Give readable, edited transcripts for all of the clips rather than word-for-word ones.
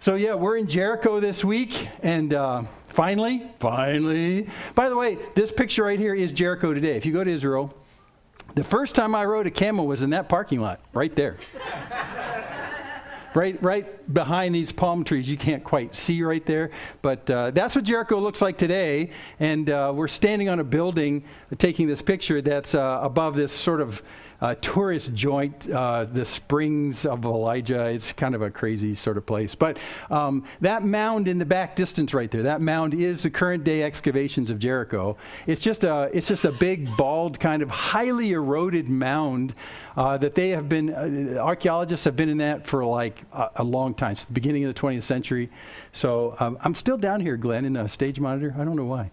So yeah, we're in Jericho this week, and finally, by the way, this picture right here is Jericho today. If you go to Israel, the first time I rode a camel was in that parking lot, right there. right behind these palm trees. You can't quite see right there, but that's what Jericho looks like today, and we're standing on a building taking this picture that's above this sort of tourist joint, the Springs of Elijah. It's kind of a crazy sort of place. But that mound in the back distance right there, that mound is the current day excavations of Jericho. It's just a big, bald, kind of highly eroded mound that they have been, archaeologists have been in that for like a long time, since the beginning of the 20th century. So I'm still down here, Glenn, in the stage monitor. I don't know why.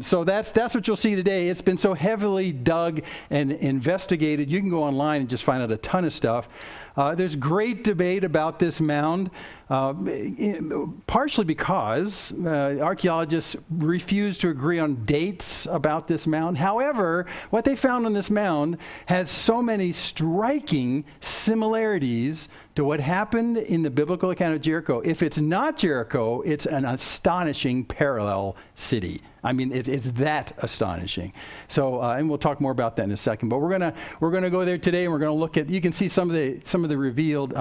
So that's what you'll see today. It's been so heavily dug and investigated. You can go online and just find out a ton of stuff. There's great debate about this mound, partially because archaeologists refuse to agree on dates about this mound. However, what they found on this mound has so many striking similarities to what happened in the biblical account of Jericho. If it's not Jericho, it's an astonishing parallel city. I mean, it's that astonishing. So, and we'll talk more about that in a second. But we're gonna go there today, and we're gonna look at. You can see some of the revealed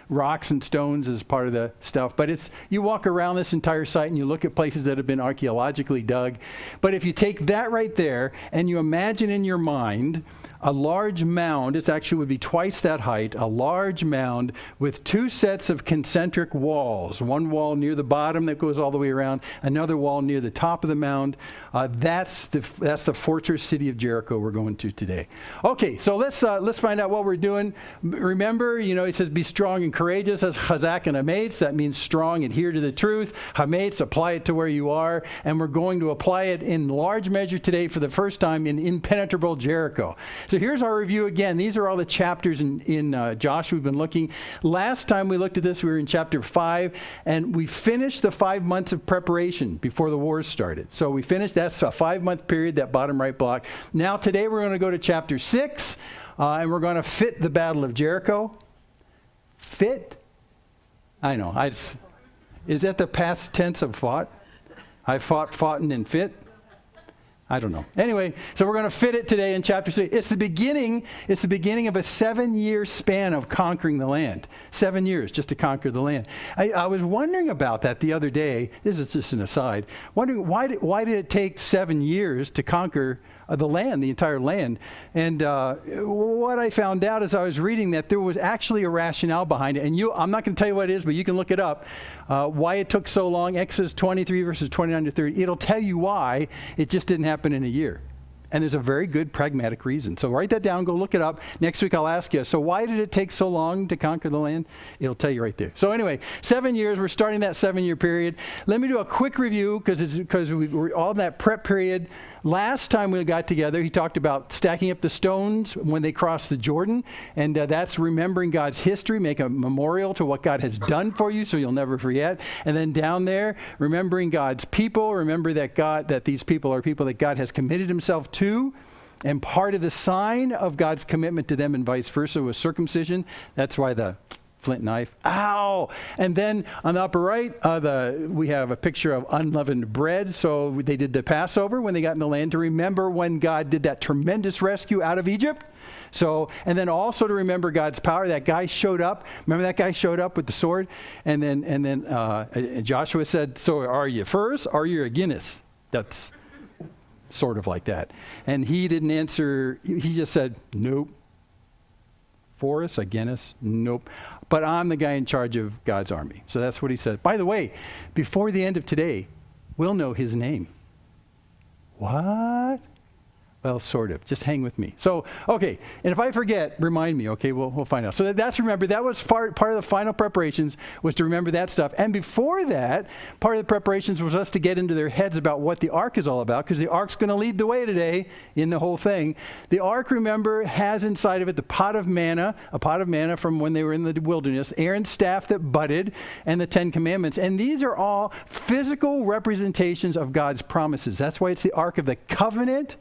rocks and stones as part of the stuff. But you walk around this entire site and you look at places that have been archaeologically dug. But if you take that right there and you imagine in your mind a large mound, it actually would be twice that height, a large mound with two sets of concentric walls. One wall near the bottom that goes all the way around, another wall near the top of the mound. That's the fortress city of Jericho we're going to today. Okay, so let's find out what we're doing. Remember, it says be strong and courageous. That's chazak and hametz. That means strong, adhere to the truth. Hametz, apply it to where you are. And we're going to apply it in large measure today for the first time in impenetrable Jericho. So here's our review again. These are all the chapters in Joshua we've been looking. Last time we looked at this, we were in chapter 5, and we finished the 5 months of preparation before the wars started. So we finished, that's a 5-month period, that bottom right block. Now today we're going to go to chapter 6, and we're going to fit the Battle of Jericho. Fit? I know. Is that the past tense of fought? I foughten, and fit? I don't know. Anyway, so we're going to fit it today in chapter 6. It's the beginning of a 7-year span of conquering the land. 7 years just to conquer the land. I was wondering about that the other day. This is just an aside. Wondering why did it take 7 years to conquer the land, the entire land? And what I found out as I was reading that there was actually a rationale behind it. And I'm not going to tell you what it is, but you can look it up. Why it took so long. Exodus 23 verses 29 to 30. It'll tell you why it just didn't happen in a year. And there's a very good pragmatic reason. So write that down, go look it up. Next week I'll ask you, so why did it take so long to conquer the land? It'll tell you right there. So anyway, 7 years, we're starting that 7-year period. Let me do a quick review because we're all in that prep period. Last time we got together, he talked about stacking up the stones when they crossed the Jordan. And that's remembering God's history, make a memorial to what God has done for you so you'll never forget. And then down there, remembering God's people, remember that these people are people that God has committed himself to. And part of the sign of God's commitment to them and vice versa was circumcision. That's why the flint knife. Ow! And then on the upper right, we have a picture of unleavened bread. So they did the Passover when they got in the land to remember when God did that tremendous rescue out of Egypt. So, and then also to remember God's power. That guy showed up. Remember that guy showed up with the sword? And then Joshua said, so are you first or are you against? That's sort of like that. And he didn't answer. He just said, nope. For us, against us, nope. But I'm the guy in charge of God's army. So that's what he said. By the way, before the end of today, we'll know his name. What? Well, sort of. Just hang with me. So, okay. And if I forget, remind me, okay? We'll find out. So remember, that was part of the final preparations was to remember that stuff. And before that, part of the preparations was us to get into their heads about what the ark is all about, because the ark's going to lead the way today in the whole thing. The ark, remember, has inside of it the pot of manna, a pot of manna from when they were in the wilderness, Aaron's staff that budded, and the 10 Commandments. And these are all physical representations of God's promises. That's why it's the Ark of the Covenant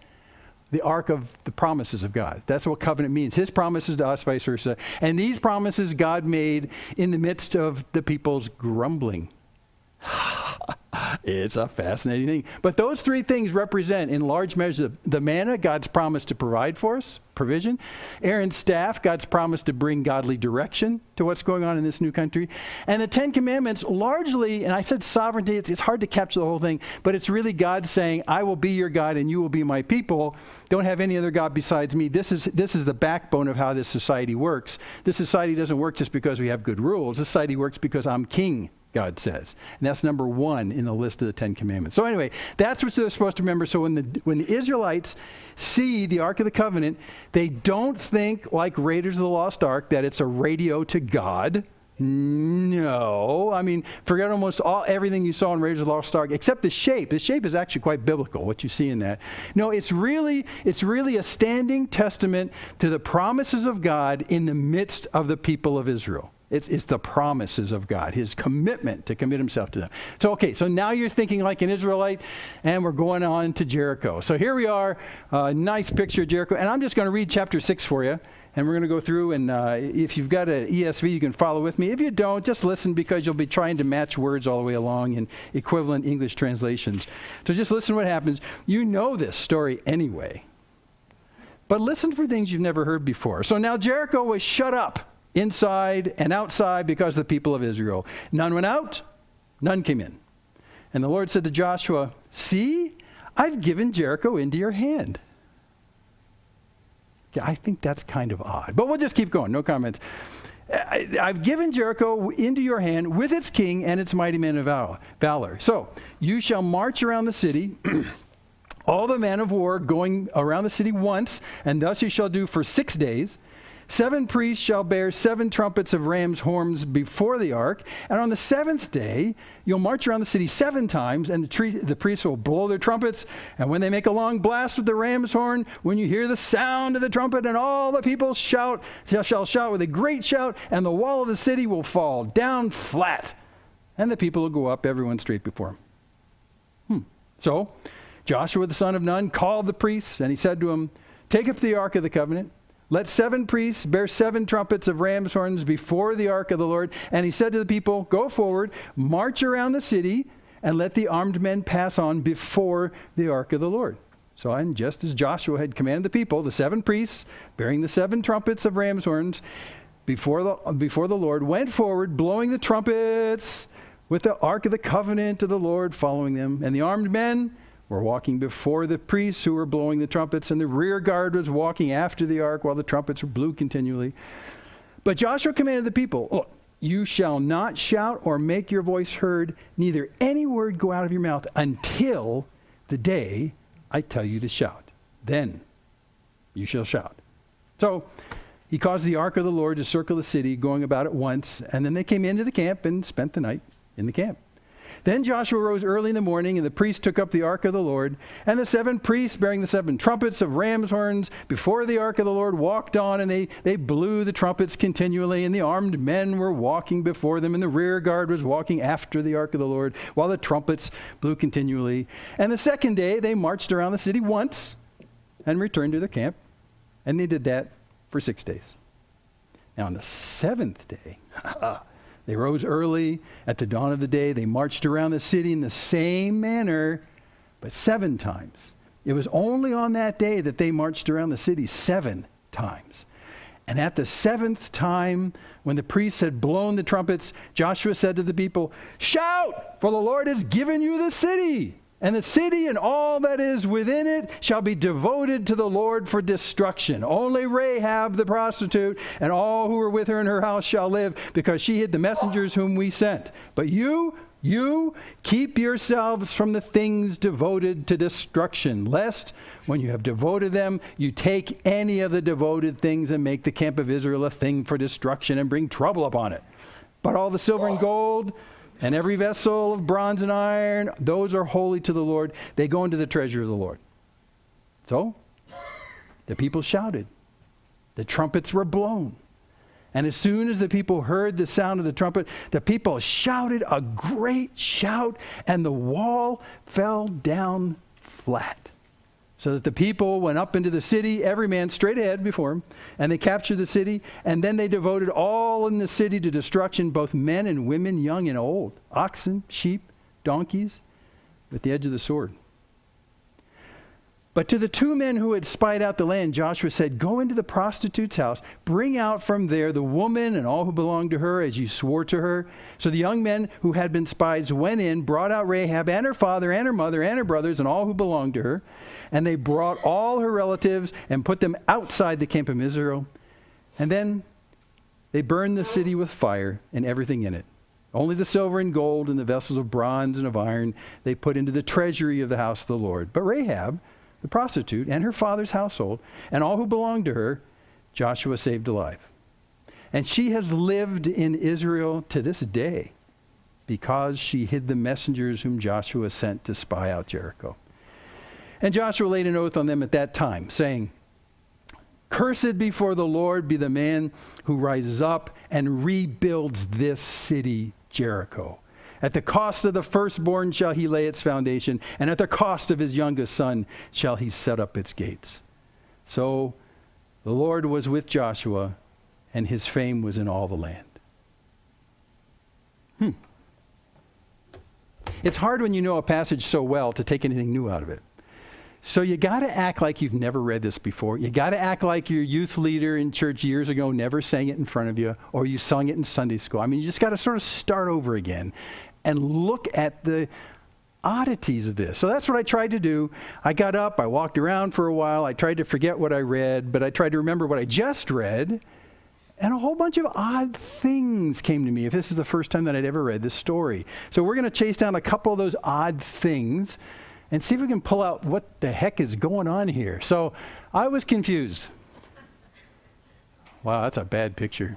the ark of the promises of God. That's what covenant means. His promises to us, vice versa. And these promises God made in the midst of the people's grumbling. It's a fascinating thing. But those three things represent, in large measure, the manna, God's promise to provide for us, provision. Aaron's staff, God's promise to bring godly direction to what's going on in this new country. And the Ten Commandments, largely, and I said sovereignty, it's hard to capture the whole thing, but it's really God saying, I will be your God and you will be my people. Don't have any other God besides me. This is the backbone of how this society works. This society doesn't work just because we have good rules. This society works because I'm king, God says. And that's number one in the list of the Ten Commandments. So anyway, that's what they're supposed to remember. So when the Israelites see the Ark of the Covenant, they don't think, like Raiders of the Lost Ark, that it's a radio to God. No. I mean, forget almost everything you saw in Raiders of the Lost Ark, except the shape. The shape is actually quite biblical, what you see in that. No, it's really a standing testament to the promises of God in the midst of the people of Israel. It's the promises of God, his commitment to commit himself to them. So now you're thinking like an Israelite, and we're going on to Jericho. So here we are, a nice picture of Jericho. And I'm just going to read chapter 6 for you, and we're going to go through. And if you've got an ESV, you can follow with me. If you don't, just listen, because you'll be trying to match words all the way along in equivalent English translations. So just listen to what happens. You know this story anyway. But listen for things you've never heard before. So now Jericho was shut up, inside and outside, because of the people of Israel. None went out, none came in. And the Lord said to Joshua, see, I've given Jericho into your hand. Yeah, I think that's kind of odd, but we'll just keep going. No comments. I've given Jericho into your hand with its king and its mighty men of valor. So you shall march around the city, all the men of war going around the city once, and thus you shall do for 6 days. 7 priests shall bear 7 trumpets of ram's horns before the ark. And on the 7th day, you'll march around the city 7 times, and the priests will blow their trumpets. And when they make a long blast with the ram's horn, when you hear the sound of the trumpet, and all the people shall shout with a great shout, and the wall of the city will fall down flat. And the people will go up, everyone straight before him. So Joshua the son of Nun called the priests, and he said to them, take up the ark of the covenant. Let 7 priests bear 7 trumpets of ram's horns before the ark of the Lord. And he said to the people, go forward, march around the city, and let the armed men pass on before the ark of the Lord. So, and just as Joshua had commanded the people, the 7 priests bearing the 7 trumpets of ram's horns before the Lord went forward, blowing the trumpets, with the ark of the covenant of the Lord following them. And the armed men were walking before the priests who were blowing the trumpets, and the rear guard was walking after the ark while the trumpets blew continually. But Joshua commanded the people, look, you shall not shout or make your voice heard, neither any word go out of your mouth until the day I tell you to shout. Then you shall shout. So he caused the ark of the Lord to circle the city, going about it once, and then they came into the camp and spent the night in the camp. Then Joshua rose early in the morning, and the priests took up the ark of the Lord. And the 7 priests bearing the 7 trumpets of ram's horns before the ark of the Lord walked on, and they blew the trumpets continually. And the armed men were walking before them, and the rear guard was walking after the ark of the Lord, while the trumpets blew continually. And the 2nd day they marched around the city once and returned to their camp. And they did that for 6 days. Now on the 7th day, they rose early at the dawn of the day. They marched around the city in the same manner, but 7 times. It was only on that day that they marched around the city 7 times. And at the 7th time, when the priests had blown the trumpets, Joshua said to the people, shout, for the Lord has given you the city. And the city and all that is within it shall be devoted to the Lord for destruction. Only Rahab the prostitute and all who are with her in her house shall live, because she hid the messengers whom we sent. But you keep yourselves from the things devoted to destruction, lest when you have devoted them, you take any of the devoted things and make the camp of Israel a thing for destruction and bring trouble upon it. But all the silver and gold and every vessel of bronze and iron, those are holy to the Lord. They go into the treasure of the Lord. So the people shouted. The trumpets were blown. And as soon as the people heard the sound of the trumpet, the people shouted a great shout, and the wall fell down flat. So that the people went up into the city, every man straight ahead before him, and they captured the city, and then they devoted all in the city to destruction, both men and women, young and old, oxen, sheep, donkeys, with the edge of the sword. But to the 2 men who had spied out the land, Joshua said, "Go into the prostitute's house, bring out from there the woman and all who belonged to her, as you swore to her." So the young men who had been spies went in, brought out Rahab and her father and her mother and her brothers and all who belonged to her. And they brought all her relatives and put them outside the camp of Israel. And then they burned the city with fire and everything in it. Only the silver and gold and the vessels of bronze and of iron they put into the treasury of the house of the Lord. But Rahab, the prostitute, and her father's household, and all who belonged to her, Joshua saved alive. And she has lived in Israel to this day, because she hid the messengers whom Joshua sent to spy out Jericho. And Joshua laid an oath on them at that time, saying, "Cursed before the Lord be the man who rises up and rebuilds this city, Jericho. At the cost of the firstborn shall he lay its foundation, and at the cost of his youngest son shall he set up its gates." So the Lord was with Joshua, and his fame was in all the land. It's hard when you know a passage so well to take anything new out of it. So you got to act like you've never read this before. You got to act like your youth leader in church years ago never sang it in front of you, or you sung it in Sunday school. I mean, you just got to sort of start over again and look at the oddities of this. So that's what I tried to do. I got up, I walked around for a while, I tried to forget what I read, but I tried to remember what I just read, and a whole bunch of odd things came to me if this is the first time that I'd ever read this story. So we're going to chase down a couple of those odd things and see if we can pull out what the heck is going on here. So I was confused. Wow, that's a bad picture.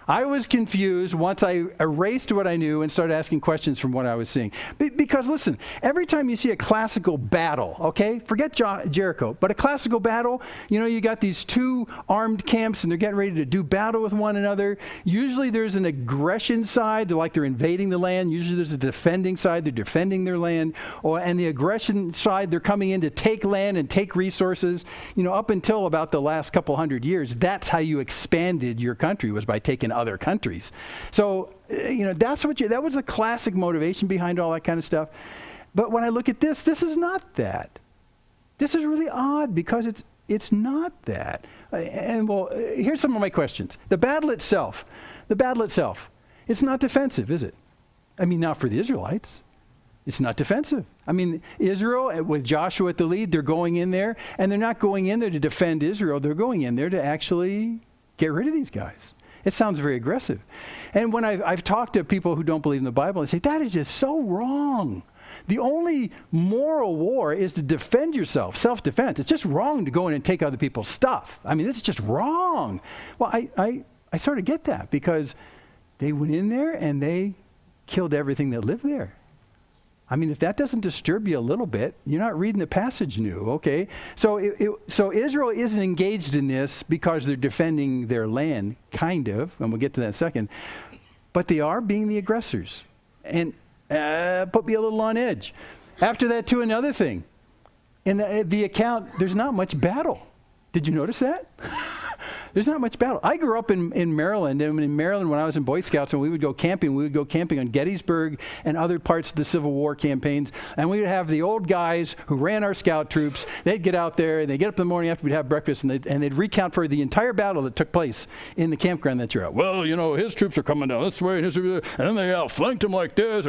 I was confused once I erased what I knew and started asking questions from what I was seeing. Because listen, every time you see a classical battle, okay, forget Jericho, but a classical battle, you know, you got these 2 armed camps and they're getting ready to do battle with one another. Usually there's an aggression side, they're invading the land. Usually there's a defending side, they're defending their land. And the aggression side, they're coming in to take land and take resources. You know, up until about the last couple hundred years, that's how you expanded your country, was by taking other countries. So, you know, that was the classic motivation behind all that kind of stuff. But when I look at this is not that. This is really odd because it's not that. Here's some of my questions. The battle itself, it's not defensive, is it? I mean, not for the Israelites. It's not defensive. I mean, Israel, with Joshua at the lead, they're going in there, and they're not going in there to defend Israel. They're going in there to actually get rid of these guys. It sounds very aggressive. And when I've talked to people who don't believe in the Bible, they say, that is just so wrong. The only moral war is to defend yourself, self-defense. It's just wrong to go in and take other people's stuff. I mean, this is just wrong. Well, I sort of get that, because they went in there and they killed everything that lived there. I mean, if that doesn't disturb you a little bit, you're not reading the passage new, okay? So Israel isn't engaged in this because they're defending their land, kind of, and we'll get to that in a second, but they are being the aggressors. And put me a little on edge. After that, too, another thing. In the account, there's not much battle. Did you notice that? There's not much battle. I grew up in Maryland, and in Maryland when I was in Boy Scouts, and we would go camping on Gettysburg and other parts of the Civil War campaigns, and we would have the old guys who ran our scout troops. They'd get out there, and they'd get up in the morning after we'd have breakfast, and they'd recount for the entire battle that took place in the campground that you're at. Well, you know, his troops are coming down this way, and then they outflanked him like this,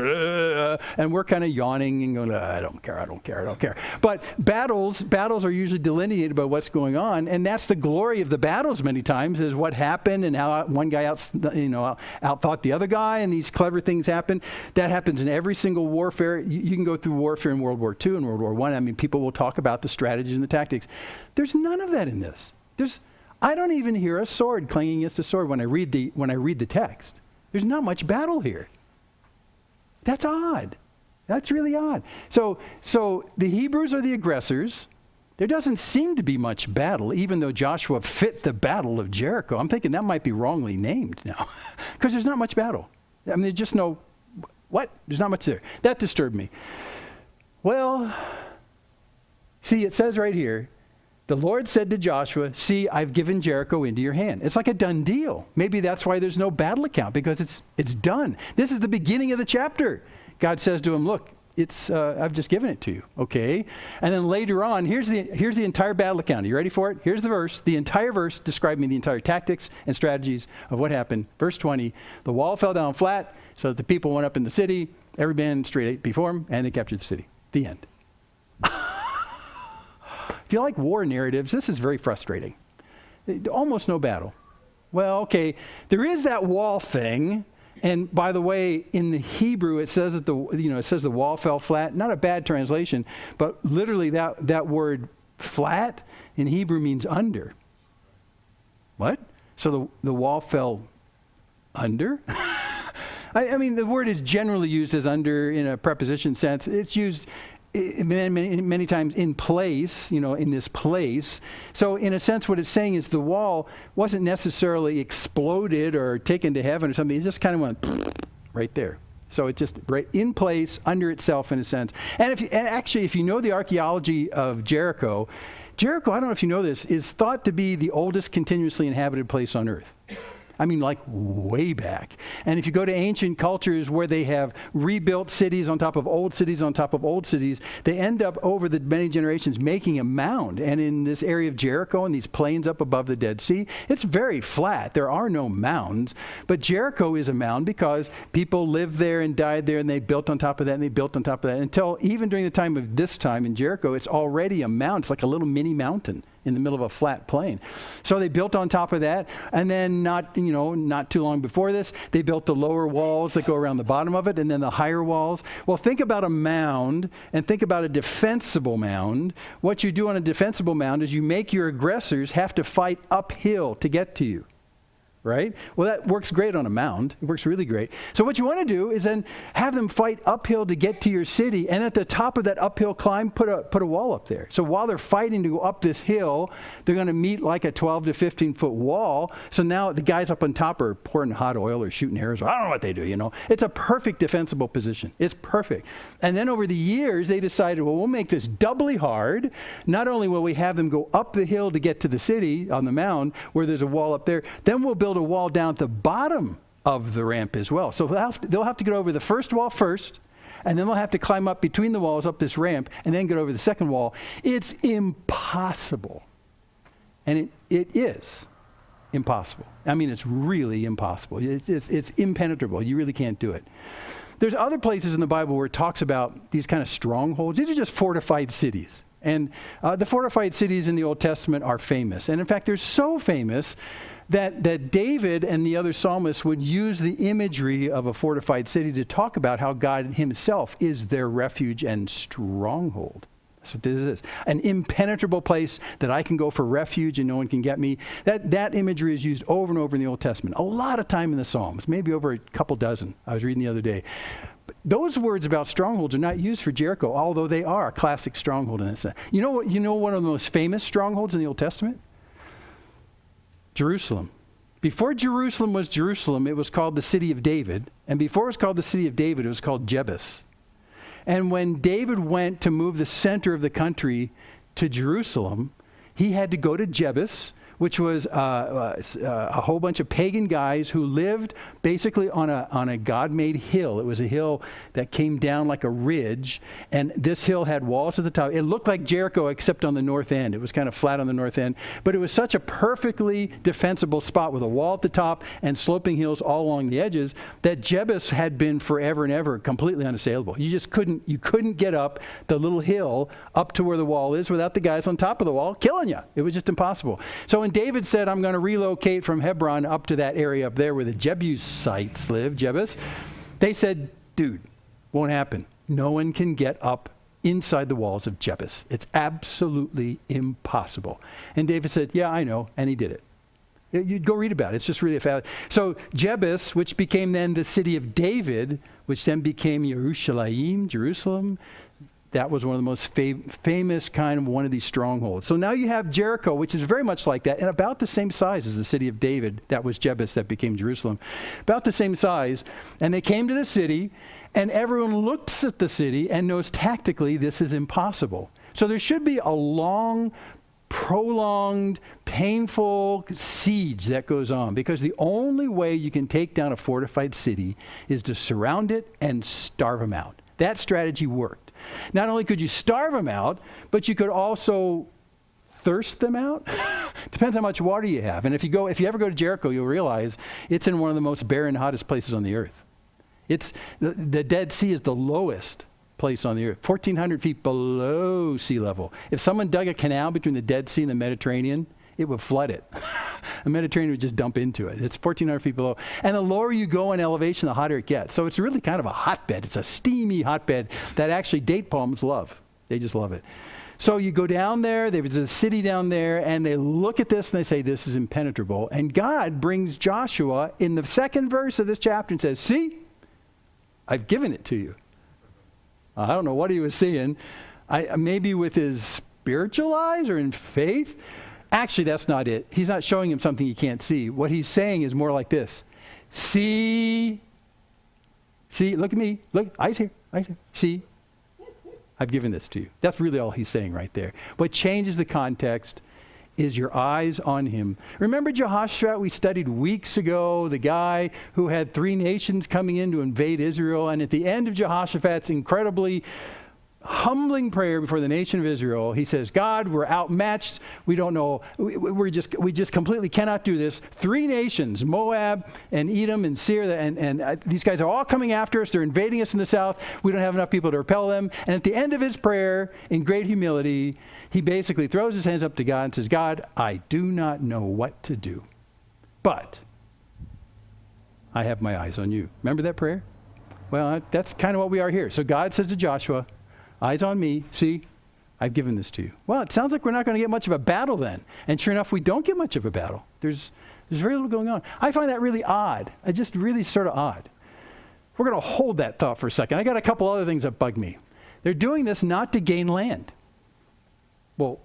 and we're kind of yawning and going, I don't care. But battles are usually delineated by what's going on, and that's the glory of the battles many times, is what happened and how one guy outthought the other guy, and these clever things happen. That happens in every single warfare. You can go through warfare in World War II and World War I. I mean, people will talk about the strategies and the tactics. There's none of that in this. I don't even hear a sword clanging against a sword when I read the text. There's not much battle here. That's odd. That's really odd. So the Hebrews are the aggressors. There doesn't seem to be much battle, even though Joshua fit the battle of Jericho. I'm thinking that might be wrongly named now, because there's not much battle. I mean, there's just there's not much there. That disturbed me. Well, See, it says right here, the Lord said to Joshua, see, I've given Jericho into your hand. It's like a done deal. Maybe that's why there's no battle account, because it's done. This is the beginning of the chapter. God says to him, look, I've just given it to you, okay? And then later on, here's the entire battle account. Are you ready for it? Here's the verse. The entire verse describing the entire tactics and strategies of what happened. Verse 20, the wall fell down flat so that the people went up in the city, every man straight before him, and they captured the city. The end. If you like war narratives, this is very frustrating. Almost no battle. Well, okay, there is that wall thing. And by the way, in the Hebrew, it says that the wall fell flat. Not a bad translation, but literally that word flat in Hebrew means under. What? So the wall fell under? I mean, the word is generally used as under in a preposition sense. It's used many times in place, in this place. So in a sense, what it's saying is the wall wasn't necessarily exploded or taken to heaven or something. It just kind of went right there. So it just right in place, under itself in a sense. And if you know the archaeology of Jericho, I don't know if you know this, is thought to be the oldest continuously inhabited place on earth. I mean, like way back. And if you go to ancient cultures where they have rebuilt cities on top of old cities on top of old cities, they end up over the many generations making a mound. And in this area of Jericho and these plains up above the Dead Sea, it's very flat. There are no mounds. But Jericho is a mound because people lived there and died there, and they built on top of that, and they built on top of that. Until even during the time of this time in Jericho, it's already a mound. It's like a little mini mountain in the middle of a flat plain. So they built on top of that, and then not too long before this, they built the lower walls that go around the bottom of it, and then the higher walls. Well, think about a mound, and think about a defensible mound. What you do on a defensible mound is you make your aggressors have to fight uphill to get to you. Right? Well, that works great on a mound. It works really great. So what you want to do is then have them fight uphill to get to your city, and at the top of that uphill climb, put a wall up there. So while they're fighting to go up this hill, they're going to meet like a 12 to 15 foot wall. So now the guys up on top are pouring hot oil or shooting arrows, or I don't know what they do, It's a perfect defensible position. It's perfect. And then over the years, they decided, well, we'll make this doubly hard. Not only will we have them go up the hill to get to the city on the mound where there's a wall up there, then we'll build a wall down at the bottom of the ramp as well. So they'll have to get over the first wall first, and then they'll have to climb up between the walls up this ramp, and then get over the second wall. It's impossible. And it is impossible. I mean, it's really impossible. It's impenetrable. You really can't do it. There's other places in the Bible where it talks about these kind of strongholds. These are just fortified cities. And the fortified cities in the Old Testament are famous. And in fact, they're so famous that David and the other psalmists would use the imagery of a fortified city to talk about how God himself is their refuge and stronghold. That's what this is. An impenetrable place that I can go for refuge and no one can get me. That imagery is used over and over in the Old Testament. A lot of time in the Psalms, maybe over a couple dozen. I was reading the other day. But those words about strongholds are not used for Jericho, although they are a classic stronghold in that sense. You know one of the most famous strongholds in the Old Testament? Jerusalem. Before Jerusalem was Jerusalem, it was called the city of David. And before it was called the city of David, it was called Jebus. And when David went to move the center of the country to Jerusalem, he had to go to Jebus, which was a whole bunch of pagan guys who lived basically on a God-made hill. It was a hill that came down like a ridge, and this hill had walls at the top. It looked like Jericho except on the north end. It was kind of flat on the north end, but it was such a perfectly defensible spot with a wall at the top and sloping hills all along the edges that Jebus had been forever and ever completely unassailable. You couldn't get up the little hill up to where the wall is without the guys on top of the wall killing you. It was just impossible. So when David said, I'm going to relocate from Hebron up to that area up there where the Jebusites live, Jebus, they said, dude, won't happen. No one can get up inside the walls of Jebus. It's absolutely impossible. And David said, yeah, I know. And he did it. You'd go read about it. It's just really fast. So Jebus, which became then the city of David, which then became Jerusalem, that was one of the most famous kind of one of these strongholds. So now you have Jericho, which is very much like that, and about the same size as the city of David. That was Jebus that became Jerusalem. About the same size. And they came to the city, and everyone looks at the city and knows tactically this is impossible. So there should be a long, prolonged, painful siege that goes on, because the only way you can take down a fortified city is to surround it and starve them out. That strategy worked. Not only could you starve them out, but you could also thirst them out. Depends how much water you have. And if you ever go to Jericho, you'll realize it's in one of the most barren, hottest places on the earth. It's the Dead Sea is the lowest place on the earth, 1,400 feet below sea level. If someone dug a canal between the Dead Sea and the Mediterranean, it would flood it. The Mediterranean would just dump into it. It's 1,400 feet below. And the lower you go in elevation, the hotter it gets. So it's really kind of a hotbed. It's a steamy hotbed that actually date palms love. They just love it. So you go down there, there's a city down there, and they look at this and they say, this is impenetrable. And God brings Joshua in the second verse of this chapter and says, see, I've given it to you. I don't know what he was seeing. Maybe with his spiritual eyes or in faith. Actually, that's not it. He's not showing him something he can't see. What he's saying is more like this. See, look at me. Look, eyes here. See, I've given this to you. That's really all he's saying right there. What changes the context is your eyes on him. Remember Jehoshaphat we studied weeks ago, the guy who had 3 nations coming in to invade Israel, and at the end of Jehoshaphat's incredibly humbling prayer before the nation of Israel, he says, God, we're outmatched. We don't know. We just completely cannot do this. 3 nations, Moab and Edom and Seir, and these guys are all coming after us. They're invading us in the south. We don't have enough people to repel them. And at the end of his prayer, in great humility, he basically throws his hands up to God and says, God, I do not know what to do, but I have my eyes on you. Remember that prayer? Well, that's kind of what we are here. So God says to Joshua, eyes on me. See, I've given this to you. Well, it sounds like we're not going to get much of a battle then. And sure enough, we don't get much of a battle. There's very little going on. I find that really odd. Just really sort of odd. We're going to hold that thought for a second. I got a couple other things that bug me. They're doing this not to gain land. Well,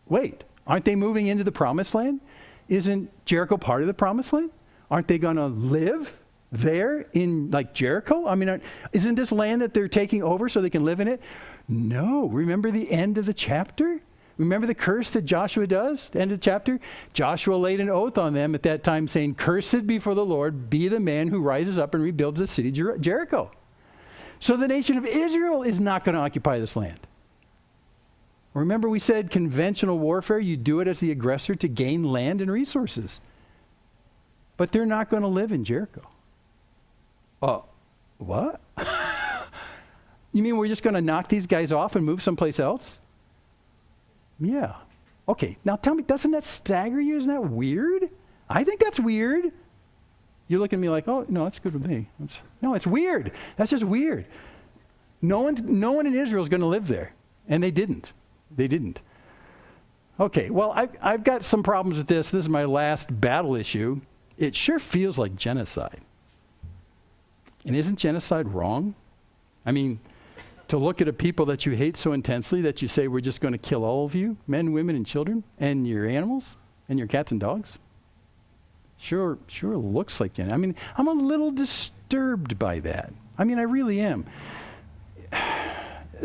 wait, aren't they moving into the promised land? Isn't Jericho part of the promised land? Aren't they going to live there in like Jericho? I mean, isn't this land that they're taking over so they can live in it? No. Remember the end of the chapter? Remember the curse that Joshua does? The end of the chapter? Joshua laid an oath on them at that time saying, cursed be for the Lord, be the man who rises up and rebuilds the city Jericho. So the nation of Israel is not going to occupy this land. Remember we said conventional warfare, you do it as the aggressor to gain land and resources. But they're not going to live in Jericho. What? You mean we're just going to knock these guys off and move someplace else? Yeah. Okay, now tell me, doesn't that stagger you? Isn't that weird? I think that's weird. You're looking at me like, oh, no, that's good with me. No, it's weird. That's just weird. No one in Israel is going to live there. And they didn't. They didn't. Okay, well, I've got some problems with this. This is my last battle issue. It sure feels like genocide. And isn't genocide wrong? I mean, to look at a people that you hate so intensely that you say we're just going to kill all of you, men, women, and children, and your animals, and your cats and dogs? Sure looks like genocide. I mean, I'm a little disturbed by that. I mean, I really am.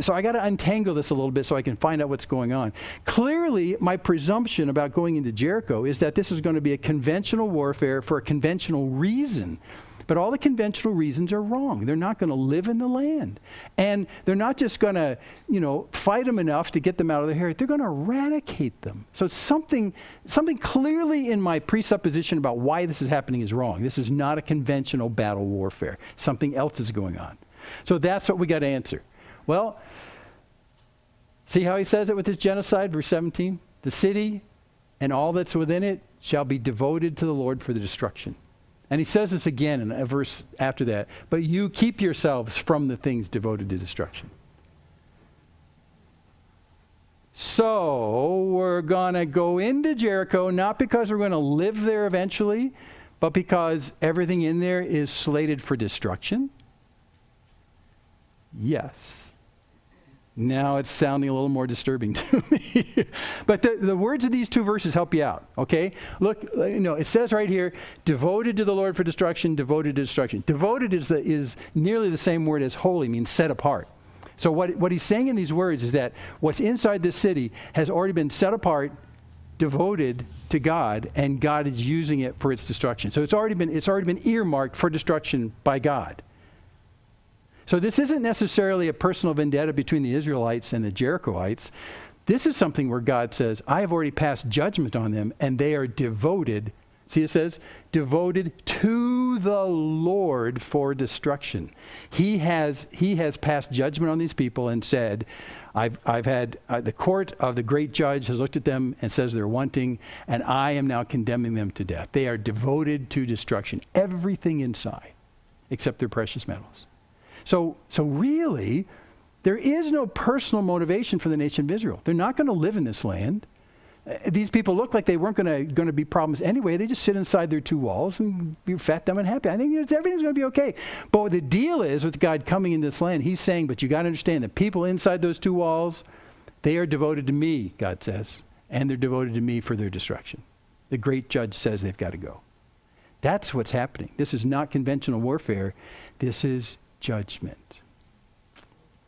So I got to untangle this a little bit so I can find out what's going on. Clearly, my presumption about going into Jericho is that this is going to be a conventional warfare for a conventional reason. But all the conventional reasons are wrong. They're not going to live in the land. And they're not just going to, fight them enough to get them out of their hair. They're going to eradicate them. So something clearly in my presupposition about why this is happening is wrong. This is not a conventional battle warfare. Something else is going on. So that's what we got to answer. Well, see how he says it with this genocide, verse 17? The city and all that's within it shall be devoted to the Lord for the destruction. And he says this again in a verse after that. But you keep yourselves from the things devoted to destruction. So we're going to go into Jericho, not because we're going to live there eventually, but because everything in there is slated for destruction? Yes. Now it's sounding a little more disturbing to me. But the words of these 2 verses help you out, okay? Look, it says right here, devoted to the Lord for destruction, devoted to destruction. Devoted is nearly the same word as holy, means set apart. So what he's saying in these words is that what's inside this city has already been set apart, devoted to God, and God is using it for its destruction. So it's already been earmarked for destruction by God. So this isn't necessarily a personal vendetta between the Israelites and the Jerichoites. This is something where God says, I have already passed judgment on them, and they are devoted. See, it says, devoted to the Lord for destruction. He has passed judgment on these people and said, I've had the court of the great judge has looked at them and says they're wanting, and I am now condemning them to death. They are devoted to destruction. Everything inside, except their precious metals. So really, there is no personal motivation for the nation of Israel. They're not going to live in this land. These people look like they weren't going to be problems anyway. They just sit inside their two walls and be fat, dumb, and happy. I think everything's going to be okay. But what the deal is with God coming in this land, he's saying, but you got to understand that people inside those two walls, they are devoted to me, God says, and they're devoted to me for their destruction. The great judge says they've got to go. That's what's happening. This is not conventional warfare. This is judgment.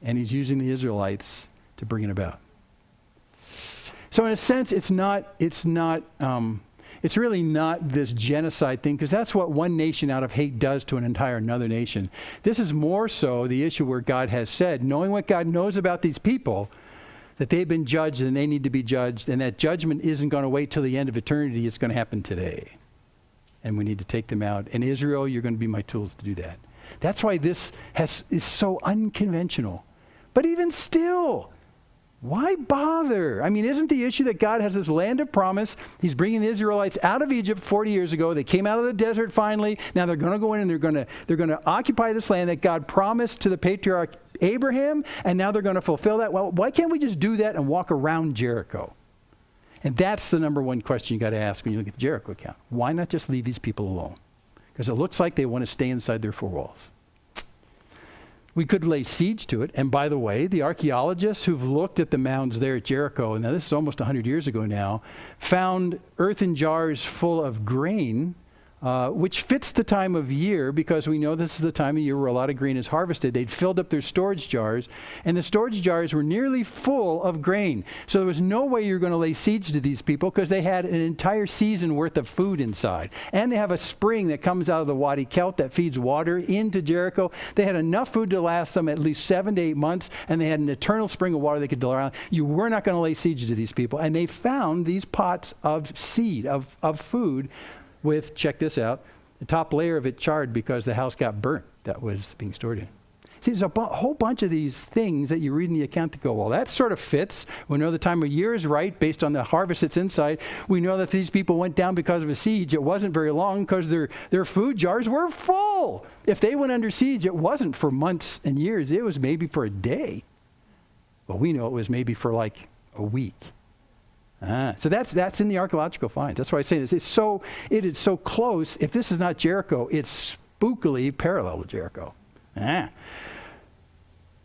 And he's using the Israelites to bring it about. So in a sense, it's really not this genocide thing, because that's what one nation out of hate does to an entire another nation. This is more so the issue where God has said, knowing what God knows about these people, that they've been judged and they need to be judged, and that judgment isn't going to wait till the end of eternity. It's going to happen today. And we need to take them out. And Israel, you're going to be my tools to do that. That's why this is so unconventional. But even still, why bother? I mean, isn't the issue that God has this land of promise? He's bringing the Israelites out of Egypt 40 years ago. They came out of the desert finally. Now they're going to go in and they're going to occupy this land that God promised to the patriarch Abraham, and now they're going to fulfill that. Well, why can't we just do that and walk around Jericho? And that's the number one question you got to ask when you look at the Jericho account. Why not just leave these people alone? Because it looks like they want to stay inside their four walls. We could lay siege to it. And by the way, the archaeologists who've looked at the mounds there at Jericho, and now this is almost 100 years ago now, found earthen jars full of grain, which fits the time of year, because we know this is the time of year where a lot of grain is harvested. They'd filled up their storage jars, and the storage jars were nearly full of grain. So there was no way you're going to lay siege to these people, because they had an entire season worth of food inside. And they have a spring that comes out of the Wadi Kelt that feeds water into Jericho. They had enough food to last them at least 7 to 8 months, and they had an eternal spring of water they could dwell around. You were not going to lay siege to these people. And they found these pots of seed, of food, with, check this out, the top layer of it charred because the house got burnt that was being stored in. See, there's a whole bunch of these things that you read in the account that go, well, that sort of fits. We know the time of year is right based on the harvest that's inside. We know that these people went down because of a siege. It wasn't very long because their food jars were full. If they went under siege, it wasn't for months and years. It was maybe for a day. Well, we know it was maybe for like a week. So that's in the archaeological finds. That's why I say this. It is so close. If this is not Jericho, it's spookily parallel to Jericho.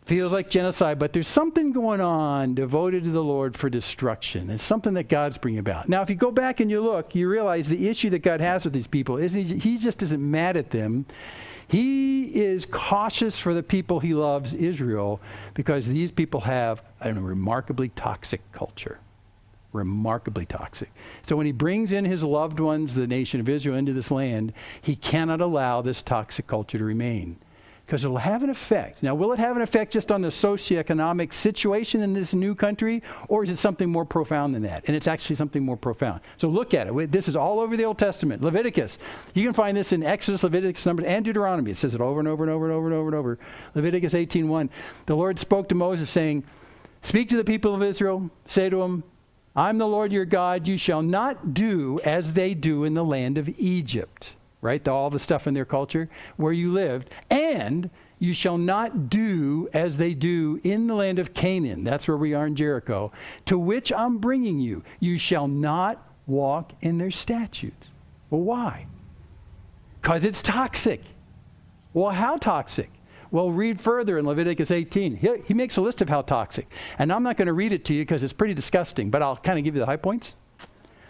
Feels like genocide, but there's something going on devoted to the Lord for destruction. It's something that God's bringing about. Now, if you go back and you look, you realize the issue that God has with these people is he just isn't mad at them. He is cautious for the people he loves, Israel, because these people have a remarkably toxic culture. Remarkably toxic. So when he brings in his loved ones, the nation of Israel, into this land, he cannot allow this toxic culture to remain, because it will have an effect. Now, will it have an effect just on the socioeconomic situation in this new country, or is it something more profound than that? And it's actually something more profound. So look at it. This is all over the Old Testament. Leviticus. You can find this in Exodus, Leviticus, Numbers, and Deuteronomy. It says it over and over and over and over and over and over. Leviticus 18:1. The Lord spoke to Moses, saying, "Speak to the people of Israel, say to them, I'm the Lord your God. You shall not do as they do in the land of Egypt." Right? All the stuff in their culture where you lived. "And you shall not do as they do in the land of Canaan." That's where we are in Jericho. "To which I'm bringing you. You shall not walk in their statutes." Well, why? Because it's toxic. Well, how toxic? Well, read further in Leviticus 18. He makes a list of how toxic. And I'm not going to read it to you because it's pretty disgusting, but I'll kind of give you the high points.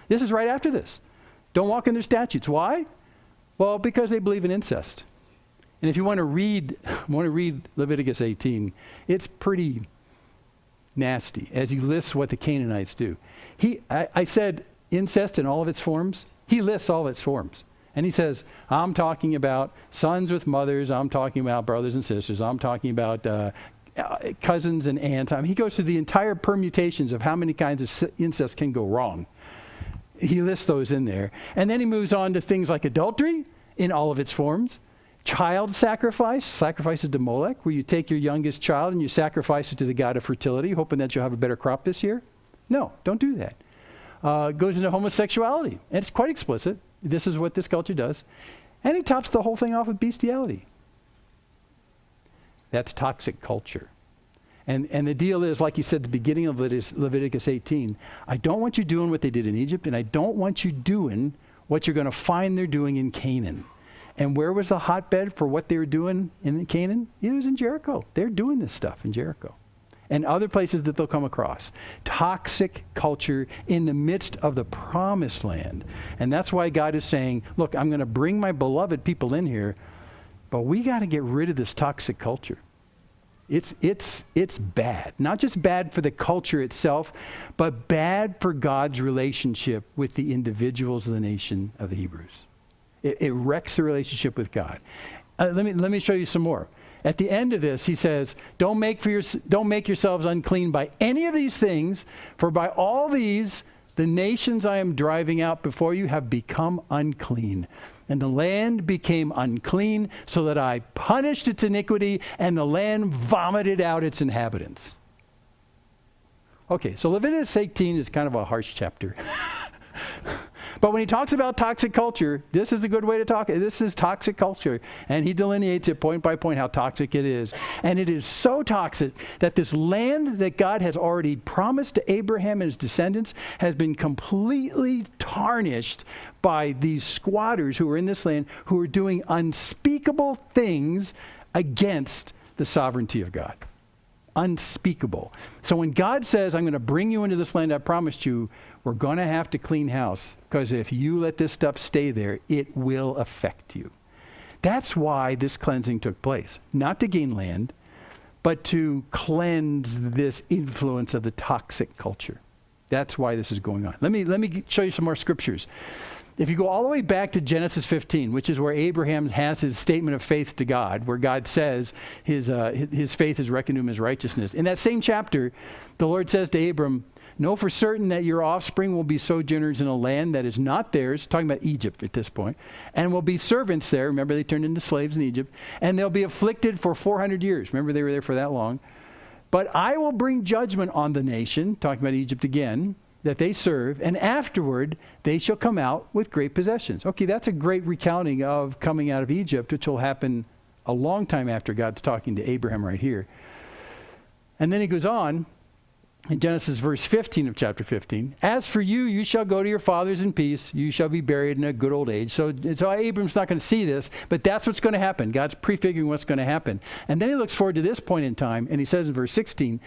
This is right after this. Don't walk in their statutes. Why? Well, because they believe in incest. And if you want to read Leviticus 18, it's pretty nasty as he lists what the Canaanites do. I said incest in all of its forms. He lists all of its forms. And he says, I'm talking about sons with mothers. I'm talking about brothers and sisters. I'm talking about cousins and aunts. I mean, he goes through the entire permutations of how many kinds of incest can go wrong. He lists those in there. And then he moves on to things like adultery in all of its forms. Child sacrifice, sacrifices to Molech, where you take your youngest child and you sacrifice it to the god of fertility, hoping that you'll have a better crop this year. No, don't do that. Goes into homosexuality, and it's quite explicit. This is what this culture does. And he tops the whole thing off with bestiality. That's toxic culture. And the deal is, like he said at the beginning of Leviticus 18, I don't want you doing what they did in Egypt, and I don't want you doing what you're going to find they're doing in Canaan. And where was the hotbed for what they were doing in Canaan? It was in Jericho. They're doing this stuff in Jericho. And other places that they'll come across. Toxic culture in the midst of the promised land. And that's why God is saying, look, I'm going to bring my beloved people in here, but we got to get rid of this toxic culture. It's bad. Not just bad for the culture itself, but bad for God's relationship with the individuals of the nation of the Hebrews. It wrecks the relationship with God. Let me show you some more. At the end of this, he says, don't make yourselves unclean by any of these things, for by all these, the nations I am driving out before you have become unclean. And the land became unclean, so that I punished its iniquity, and the land vomited out its inhabitants. Okay, so Leviticus 18 is kind of a harsh chapter. But when he talks about toxic culture, this is a good way to talk. This is toxic culture. And he delineates it point by point how toxic it is. And it is so toxic that this land that God has already promised to Abraham and his descendants has been completely tarnished by these squatters who are in this land, who are doing unspeakable things against the sovereignty of God. Unspeakable. So when God says, I'm going to bring you into this land I promised you, we're going to have to clean house, because if you let this stuff stay there, it will affect you. That's why this cleansing took place. Not to gain land, but to cleanse this influence of the toxic culture. That's why this is going on. Let me show you some more scriptures. If you go all the way back to Genesis 15, which is where Abraham has his statement of faith to God, where God says his faith is reckoned to him as righteousness. In that same chapter, the Lord says to Abram, know for certain that your offspring will be sojourners in a land that is not theirs, talking about Egypt at this point, and will be servants there. Remember, they turned into slaves in Egypt. And they'll be afflicted for 400 years. Remember, they were there for that long. But I will bring judgment on the nation, talking about Egypt again, that they serve, and afterward they shall come out with great possessions. Okay, that's a great recounting of coming out of Egypt, which will happen a long time after God's talking to Abraham right here. And then he goes on, in Genesis verse 15 of chapter 15, as for you, you shall go to your fathers in peace. You shall be buried in a good old age. So Abram's not going to see this, but that's what's going to happen. God's prefiguring what's going to happen. And then he looks forward to this point in time, and he says in verse 16,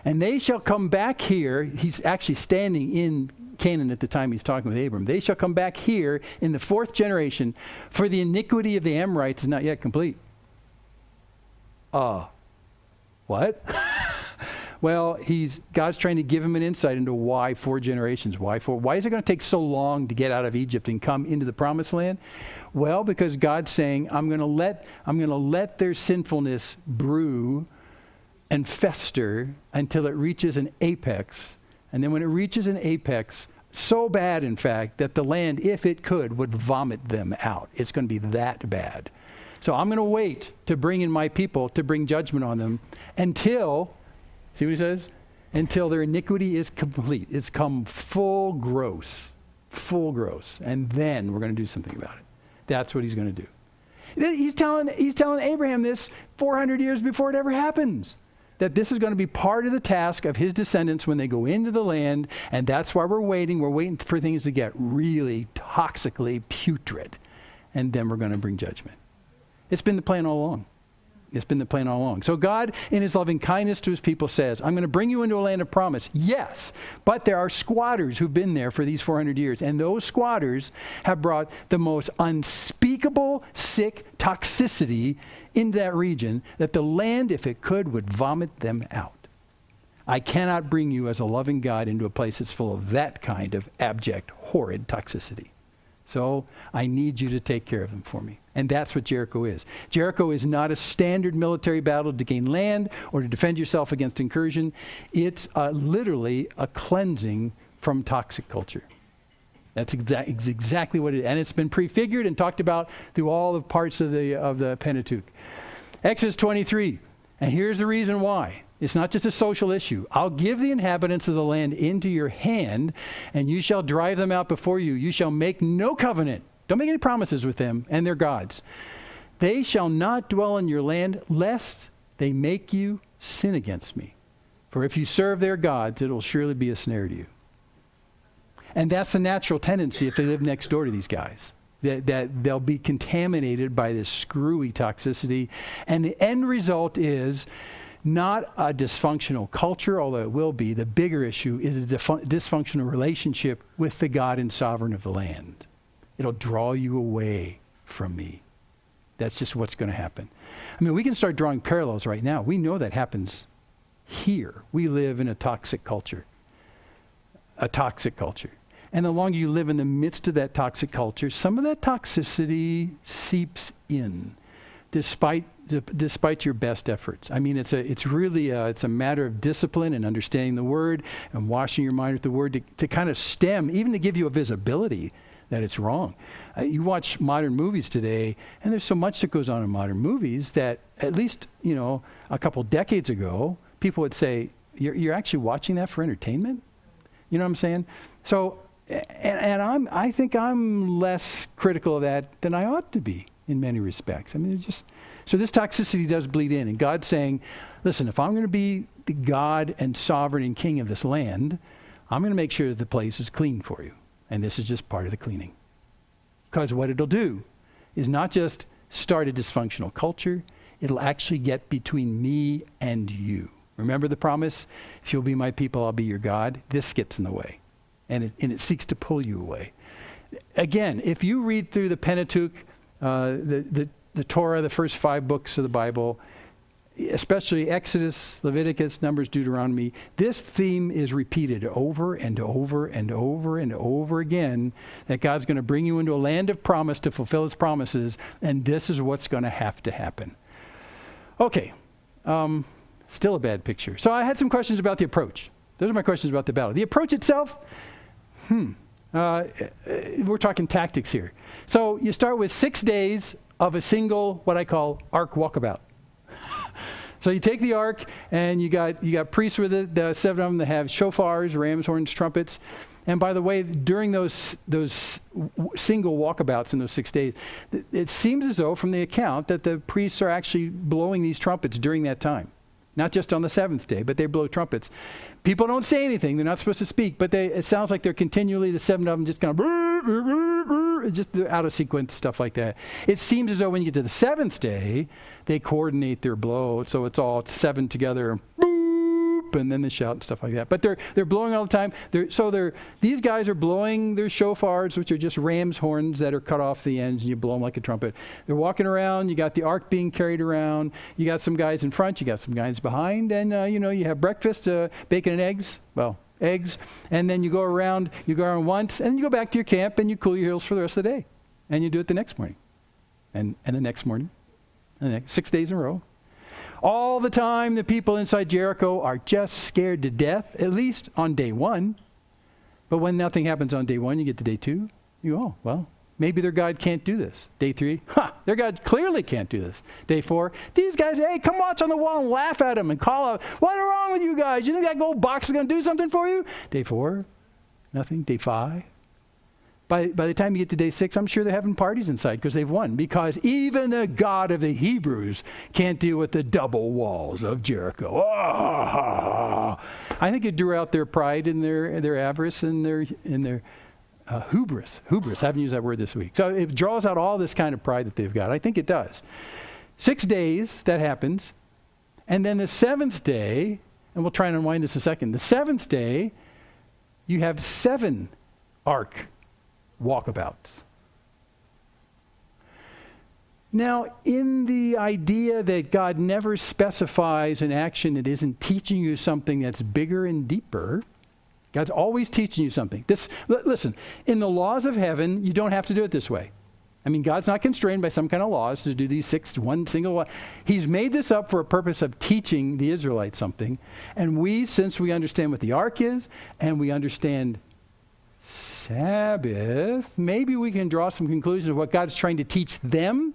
and they shall come back here. He's actually standing in Canaan at the time he's talking with Abram. They shall come back here in the fourth generation, for the iniquity of the Amorites is not yet complete. What? Well, God's trying to give him an insight into why 4 generations. Why is it going to take so long to get out of Egypt and come into the promised land? Well, because God's saying, I'm going to let their sinfulness brew and fester until it reaches an apex. And then when it reaches an apex, so bad, in fact, that the land, if it could, would vomit them out. It's going to be that bad. So I'm going to wait to bring in my people to bring judgment on them until... See what he says? Until their iniquity is complete. It's come full gross. And then we're going to do something about it. That's what he's going to do. He's telling Abraham this 400 years before it ever happens. That this is going to be part of the task of his descendants when they go into the land. And that's why we're waiting. We're waiting for things to get really toxically putrid. And then we're going to bring judgment. It's been the plan all along. It's been the plan all along. So God, in his loving kindness to his people, says, I'm going to bring you into a land of promise. Yes, but there are squatters who've been there for these 400 years. And those squatters have brought the most unspeakable, sick toxicity into that region that the land, if it could, would vomit them out. I cannot bring you as a loving God into a place that's full of that kind of abject, horrid toxicity. So I need you to take care of them for me. And that's what Jericho is. Jericho is not a standard military battle to gain land or to defend yourself against incursion. It's literally a cleansing from toxic culture. That's exactly what it is. And it's been prefigured and talked about through all the parts of the Pentateuch. Exodus 23. And here's the reason why. It's not just a social issue. I'll give the inhabitants of the land into your hand, and you shall drive them out before you. You shall make no covenant. Don't make any promises with them and their gods. They shall not dwell in your land, lest they make you sin against me. For if you serve their gods, it will surely be a snare to you. And that's the natural tendency if they live next door to these guys. That they'll be contaminated by this screwy toxicity. And the end result is not a dysfunctional culture, although it will be. The bigger issue is a dysfunctional relationship with the God and sovereign of the land. It'll draw you away from me. That's just what's going to happen. I mean, we can start drawing parallels right now. We know that happens here. We live in a toxic culture. A toxic culture. And the longer you live in the midst of that toxic culture, some of that toxicity seeps in, despite your best efforts. I mean, it's really a matter of discipline and understanding the Word and washing your mind with the Word to kind of stem, even to give you a visibility that it's wrong. You watch modern movies today, and there's so much that goes on in modern movies that at least, a couple decades ago, people would say, you're actually watching that for entertainment? You know what I'm saying? So, and I think I'm less critical of that than I ought to be in many respects. I mean, so this toxicity does bleed in, and God's saying, listen, if I'm going to be the God and sovereign and king of this land, I'm going to make sure that the place is clean for you. And this is just part of the cleaning. Because what it'll do is not just start a dysfunctional culture, it'll actually get between me and you. Remember the promise? If you'll be my people, I'll be your God. This gets in the way. And it seeks to pull you away. Again, if you read through the Pentateuch, the Torah, the first 5 books of the Bible, especially Exodus, Leviticus, Numbers, Deuteronomy, this theme is repeated over and over and over and over again, that God's going to bring you into a land of promise to fulfill his promises, and this is what's going to happen. Okay, still a bad picture. So I had some questions about the approach. Those are my questions about the battle. The approach itself, we're talking tactics here. So you start with 6 days of a single, what I call, ark walkabout. So you take the ark, and you got priests with it, 7 of them that have shofars, ram's horns, trumpets. And by the way, during those single walkabouts in those 6 days, it seems as though from the account that the priests are actually blowing these trumpets during that time. Not just on the 7th day, but they blow trumpets. People don't say anything. They're not supposed to speak, but it sounds like they're continually, the 7 of them just kind of, just out of sequence, stuff like that. It seems as though when you get to the 7th day, they coordinate their blow, so it's all 7 together, and then they shout and stuff like that. But they're blowing all the time. These guys are blowing their shofars, which are just ram's horns that are cut off the ends, and you blow them like a trumpet. They're walking around. You got the ark being carried around. You got some guys in front. You got some guys behind, and you have breakfast, bacon and eggs. Well, eggs, and then you go around once, and then you go back to your camp, and you cool your heels for the rest of the day, and you do it the next morning, and the next morning, and the next 6 days in a row. All the time, the people inside Jericho are just scared to death, at least on day 1. But when nothing happens on day 1, you get to day 2, you go, oh, well, maybe their God can't do this. Day 3, their God clearly can't do this. Day 4, these guys, hey, come watch on the wall and laugh at them and call out, what's wrong with you guys? You think that gold box is going to do something for you? Day 4, nothing. Day 5. By the time you get to day 6, I'm sure they're having parties inside because they've won. Because even the God of the Hebrews can't deal with the double walls of Jericho. Oh! I think it drew out their pride and their avarice and their hubris. Hubris. I haven't used that word this week. So it draws out all this kind of pride that they've got. I think it does. 6 days that happens. And then the seventh day, and we'll try and unwind this in a second. The seventh day, you have 7 ark walkabouts. Now, in the idea that God never specifies an action that isn't teaching you something that's bigger and deeper, God's always teaching you something. Listen, in the laws of heaven, you don't have to do it this way. I mean, God's not constrained by some kind of laws to do these 6, one single law. He's made this up for a purpose of teaching the Israelites something. And we, since we understand what the ark is, and we understand Sabbath, maybe we can draw some conclusions of what God's trying to teach them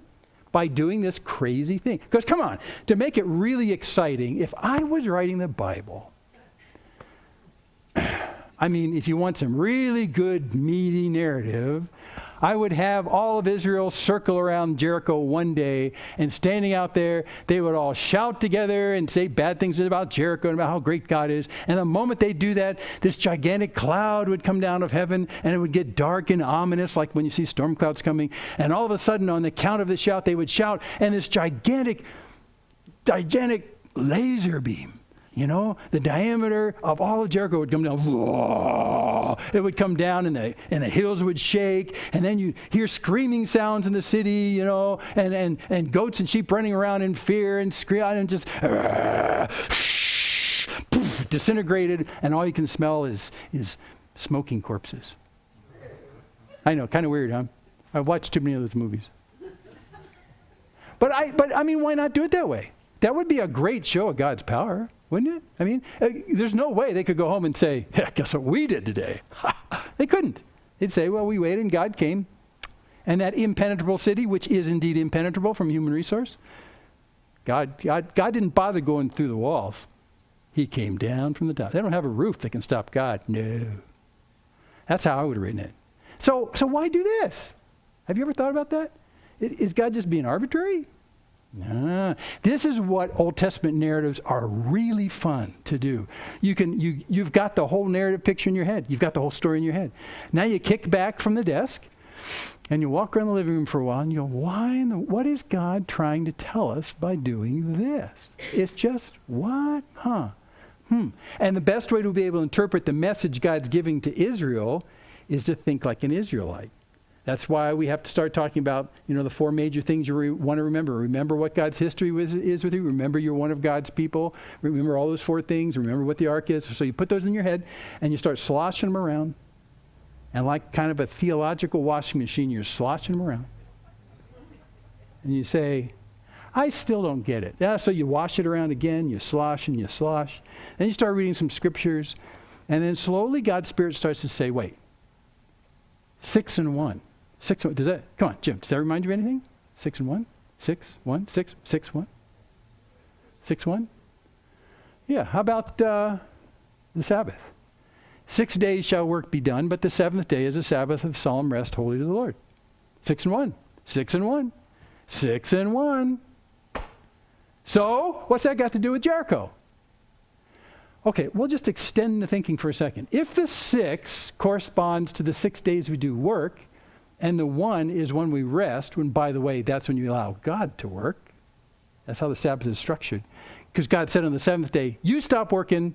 by doing this crazy thing. Because come on, to make it really exciting, if I was writing the Bible, I mean, if you want some really good, meaty narrative, I would have all of Israel circle around Jericho one day, and standing out there, they would all shout together and say bad things about Jericho and about how great God is. And the moment they do that, this gigantic cloud would come down of heaven, and it would get dark and ominous, like when you see storm clouds coming. And all of a sudden, on the count of the shout, they would shout, and this gigantic laser beam, you know, the diameter of all of Jericho would come down. Whoa! It would come down, and the hills would shake, and then you hear screaming sounds in the city, you know, and goats and sheep running around in fear and screaming and just poof, disintegrated, and all you can smell is smoking corpses. I know, kind of weird, huh? I've watched too many of those movies. But I mean, why not do it that way? That would be a great show of God's power, wouldn't it? I mean, there's no way they could go home and say, yeah, guess what we did today? They couldn't. They'd say, well, we waited and God came. And that impenetrable city, which is indeed impenetrable from human resource, God didn't bother going through the walls. He came down from the top. They don't have a roof that can stop God. No. That's how I would have written it. So why do this? Have you ever thought about that? Is God just being arbitrary? No. This is what Old Testament narratives are really fun to do. You've got the whole narrative picture in your head. You've got the whole story in your head. Now you kick back from the desk and you walk around the living room for a while and you go, what is God trying to tell us by doing this? It's just, what? And the best way to be able to interpret the message God's giving to Israel is to think like an Israelite. That's why we have to start talking about, the 4 major things you want to remember. Remember what God's history is with you. Remember you're one of God's people. Remember all those 4 things. Remember what the ark is. So you put those in your head and you start sloshing them around. And like kind of a theological washing machine, you're sloshing them around. And you say, I still don't get it. Yeah, so you wash it around again. You slosh and you slosh. Then you start reading some scriptures. And then slowly God's Spirit starts to say, wait, 6 and 1. 6 and 1. Does that, come on, Jim, does that remind you of anything? 6 and 1? 6, 1, 6, 6, 1? 6, 1? Yeah, how about the Sabbath? 6 days shall work be done, but the 7th day is a Sabbath of solemn rest, holy to the Lord. 6 and 1. 6 and 1. 6 and 1. So, what's that got to do with Jericho? Okay, we'll just extend the thinking for a second. If the 6 corresponds to the 6 days we do work, and the 1 is when we rest, when, by the way, that's when you allow God to work. That's how the Sabbath is structured. Because God said on the 7th day, you stop working,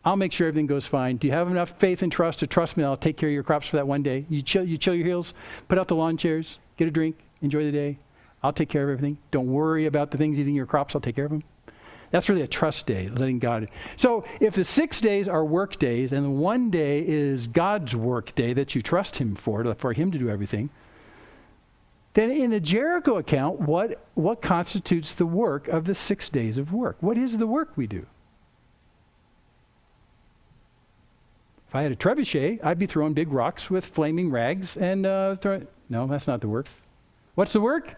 I'll make sure everything goes fine. Do you have enough faith and trust to trust me that I'll take care of your crops for that one day? You chill your heels, put out the lawn chairs, get a drink, enjoy the day. I'll take care of everything. Don't worry about the things eating your crops, I'll take care of them. That's really a trust day, letting God. So if the 6 days are work days and the 1 day is God's work day that you trust him for him to do everything, then in the Jericho account, what constitutes the work of the 6 days of work? What is the work we do? If I had a trebuchet, I'd be throwing big rocks with flaming rags and throwing. No, that's not the work. What's the work?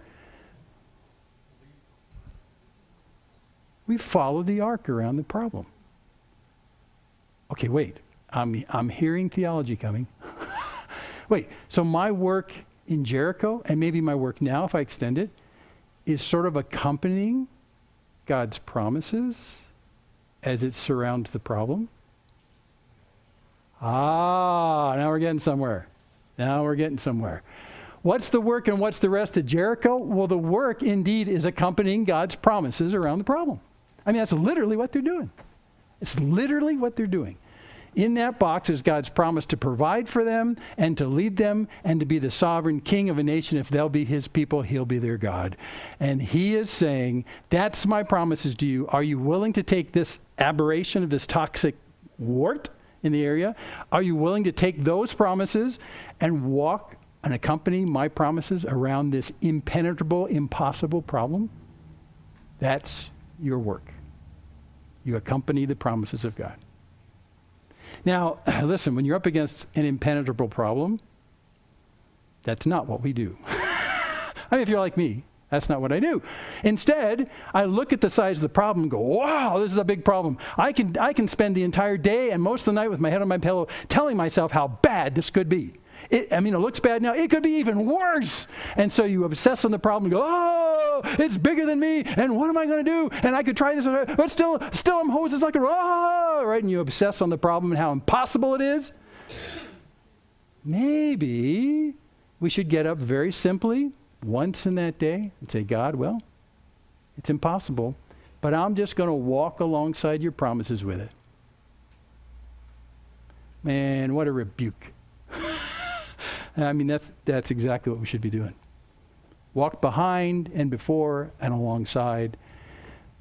We follow the ark around the problem. Okay, wait. I'm hearing theology coming. Wait, so my work in Jericho, and maybe my work now, if I extend it, is sort of accompanying God's promises as it surrounds the problem? Now we're getting somewhere. What's the work and what's the rest of Jericho? Well, the work indeed is accompanying God's promises around the problem. I mean, that's literally what they're doing. It's literally what they're doing. In that box is God's promise to provide for them and to lead them and to be the sovereign king of a nation. If they'll be his people, he'll be their God. And he is saying, that's my promises to you. Are you willing to take this aberration of this toxic wart in the area? Are you willing to take those promises and walk and accompany my promises around this impenetrable, impossible problem? That's your work. You accompany the promises of God. Now, listen, when you're up against an impenetrable problem, that's not what we do. I mean, if you're like me, that's not what I do. Instead, I look at the size of the problem and go, wow, this is a big problem. I can spend the entire day and most of the night with my head on my pillow telling myself how bad this could be. It looks bad now. It could be even worse. And so you obsess on the problem and go, oh, it's bigger than me. And what am I going to do? And I could try this, but still I'm hoses like a, oh, right? And you obsess on the problem and how impossible it is. Maybe we should get up very simply once in that day and say, God, well, it's impossible, but I'm just going to walk alongside your promises with it. Man, what a rebuke. I mean, that's exactly what we should be doing. Walk behind and before and alongside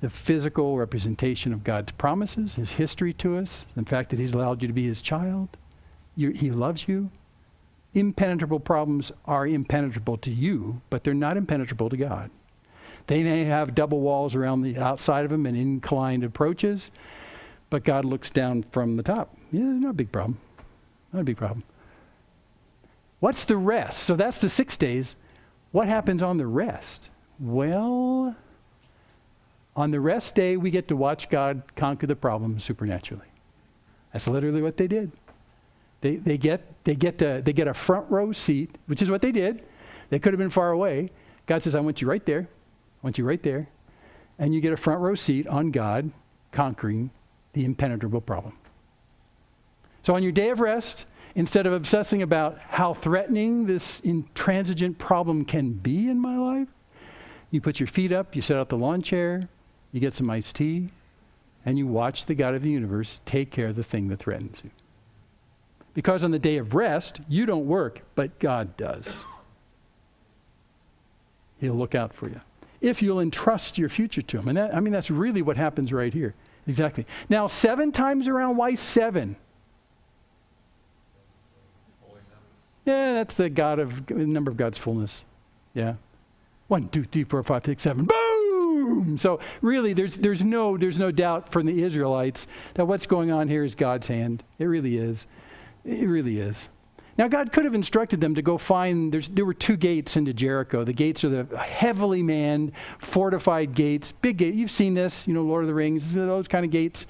the physical representation of God's promises, his history to us, the fact that he's allowed you to be his child. He loves you. Impenetrable problems are impenetrable to you, but they're not impenetrable to God. They may have double walls around the outside of them and inclined approaches, but God looks down from the top. Yeah, not a big problem. Not a big problem. What's the rest? So that's the 6 days. What happens on the rest? Well, on the rest day, we get to watch God conquer the problem supernaturally. That's literally what they did. They get a front row seat, which is what they did. They could have been far away. God says, I want you right there. I want you right there. And you get a front row seat on God conquering the impenetrable problem. So on your day of rest, instead of obsessing about how threatening this intransigent problem can be in my life, you put your feet up, you set out the lawn chair, you get some iced tea, and you watch the God of the universe take care of the thing that threatens you. Because on the day of rest, you don't work, but God does. He'll look out for you. If you'll entrust your future to him. And that's really what happens right here. Exactly. Now, 7 times around, why 7? Yeah, that's the number of God's fullness. Yeah. 1, 2, 3, 4, 5, 6, 7. Boom! So really, there's no doubt from the Israelites that what's going on here is God's hand. It really is. It really is. Now, God could have instructed them to go find, there were 2 gates into Jericho. The gates are the heavily manned, fortified gates, big gate. You've seen this, Lord of the Rings, those kind of gates,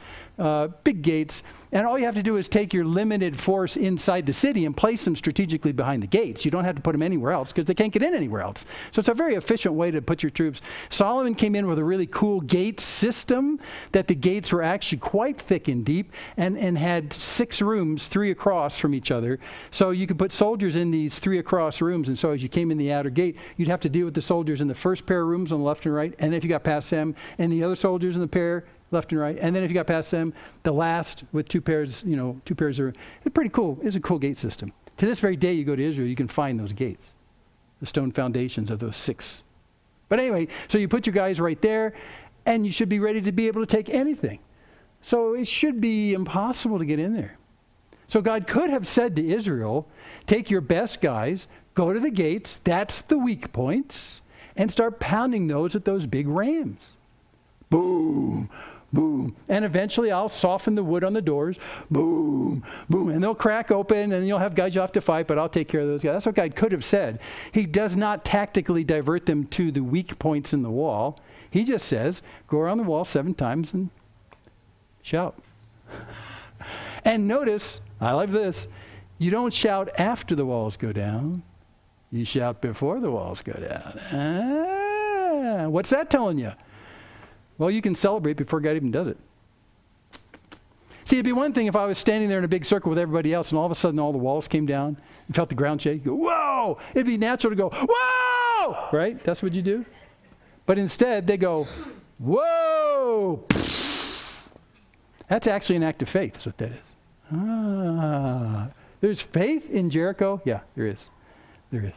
big gates. And all you have to do is take your limited force inside the city and place them strategically behind the gates. You don't have to put them anywhere else because they can't get in anywhere else. So it's a very efficient way to put your troops. Solomon came in with a really cool gate system that the gates were actually quite thick and deep and had 6 rooms, 3 across from each other. So you could put soldiers in these 3 across rooms. And so as you came in the outer gate, you'd have to deal with the soldiers in the first pair of rooms on the left and right. And if you got past them, and the other soldiers in the pair left and right. And then if you got past them, the last with 2 pairs, 2 pairs are, it's pretty cool. It's a cool gate system. To this very day, you go to Israel, you can find those gates, the stone foundations of those 6. But anyway, so you put your guys right there, and you should be ready to be able to take anything. So it should be impossible to get in there. So God could have said to Israel, take your best guys, go to the gates, that's the weak points, and start pounding those at those big rams. Boom, boom. And eventually I'll soften the wood on the doors. Boom, boom. And they'll crack open and you'll have guys you have to fight, but I'll take care of those guys. That's what God could have said. He does not tactically divert them to the weak points in the wall. He just says, go around the wall 7 times and shout. And notice, I like this, you don't shout after the walls go down. You shout before the walls go down. What's that telling you? Well, you can celebrate before God even does it. See, it'd be one thing if I was standing there in a big circle with everybody else and all of a sudden all the walls came down and felt the ground shake. You go, whoa! It'd be natural to go, whoa! Right? That's what you do. But instead, they go, whoa! That's actually an act of faith, is what that is. There's faith in Jericho? Yeah, there is. There is.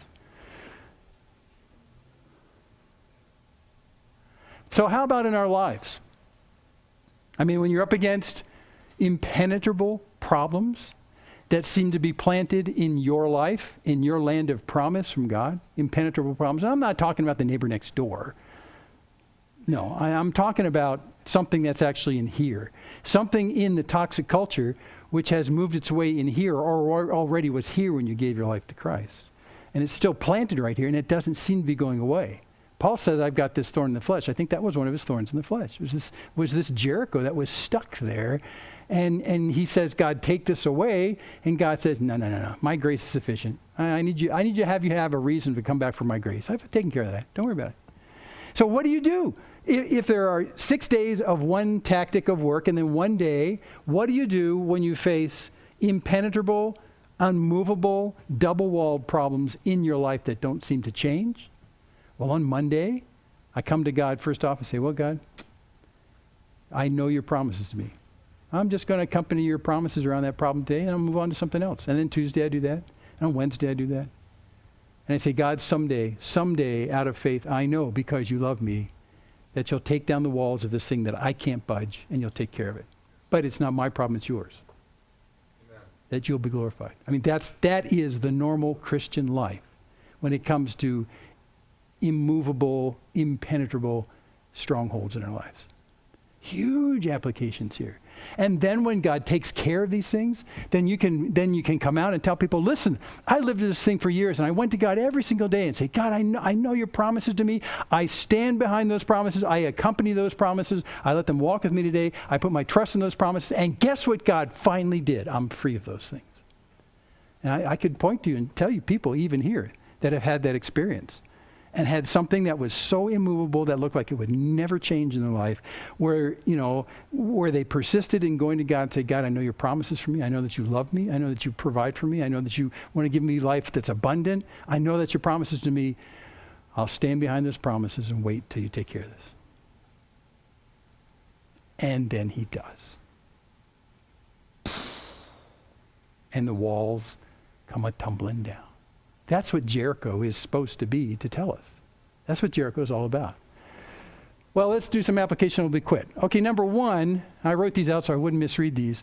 So how about in our lives? I mean, when you're up against impenetrable problems that seem to be planted in your life, in your land of promise from God, impenetrable problems. And I'm not talking about the neighbor next door. No, I'm talking about something that's actually in here. Something in the toxic culture which has moved its way in here or already was here when you gave your life to Christ. And it's still planted right here and it doesn't seem to be going away. Paul says, I've got this thorn in the flesh. I think that was one of his thorns in the flesh. It was this Jericho that was stuck there. And he says, God, take this away. And God says, no. My grace is sufficient. I need you to have a reason to come back for my grace. I've taken care of that. Don't worry about it. So what do you do? If there are 6 days of one tactic of work and then one day, what do you do when you face impenetrable, unmovable, double-walled problems in your life that don't seem to change? Well, on Monday, I come to God first off and say, well, God, I know your promises to me. I'm just going to accompany your promises around that problem today and I'll move on to something else. And then Tuesday I do that. And on Wednesday I do that. And I say, God, someday out of faith, I know because you love me that you'll take down the walls of this thing that I can't budge and you'll take care of it. But it's not my problem, it's yours. Amen. That you'll be glorified. I mean, that is the normal Christian life when it comes to immovable, impenetrable strongholds in our lives. Huge applications here. And then when God takes care of these things, then you can come out and tell people, listen, I lived this thing for years and I went to God every single day and say, God, I know your promises to me. I stand behind those promises. I accompany those promises. I let them walk with me today. I put my trust in those promises. And guess what God finally did? I'm free of those things. And I could point to you and tell you people even here that have had that experience and had something that was so immovable that looked like it would never change in their life, where they persisted in going to God and say, God, I know your promises for me. I know that you love me. I know that you provide for me. I know that you want to give me life that's abundant. I know that your promises to me, I'll stand behind those promises and wait till you take care of this. And then he does. And the walls come a-tumbling down. That's what Jericho is supposed to be to tell us. That's what Jericho is all about. Well, let's do some application. We'll be quick. Okay, number one, I wrote these out so I wouldn't misread these.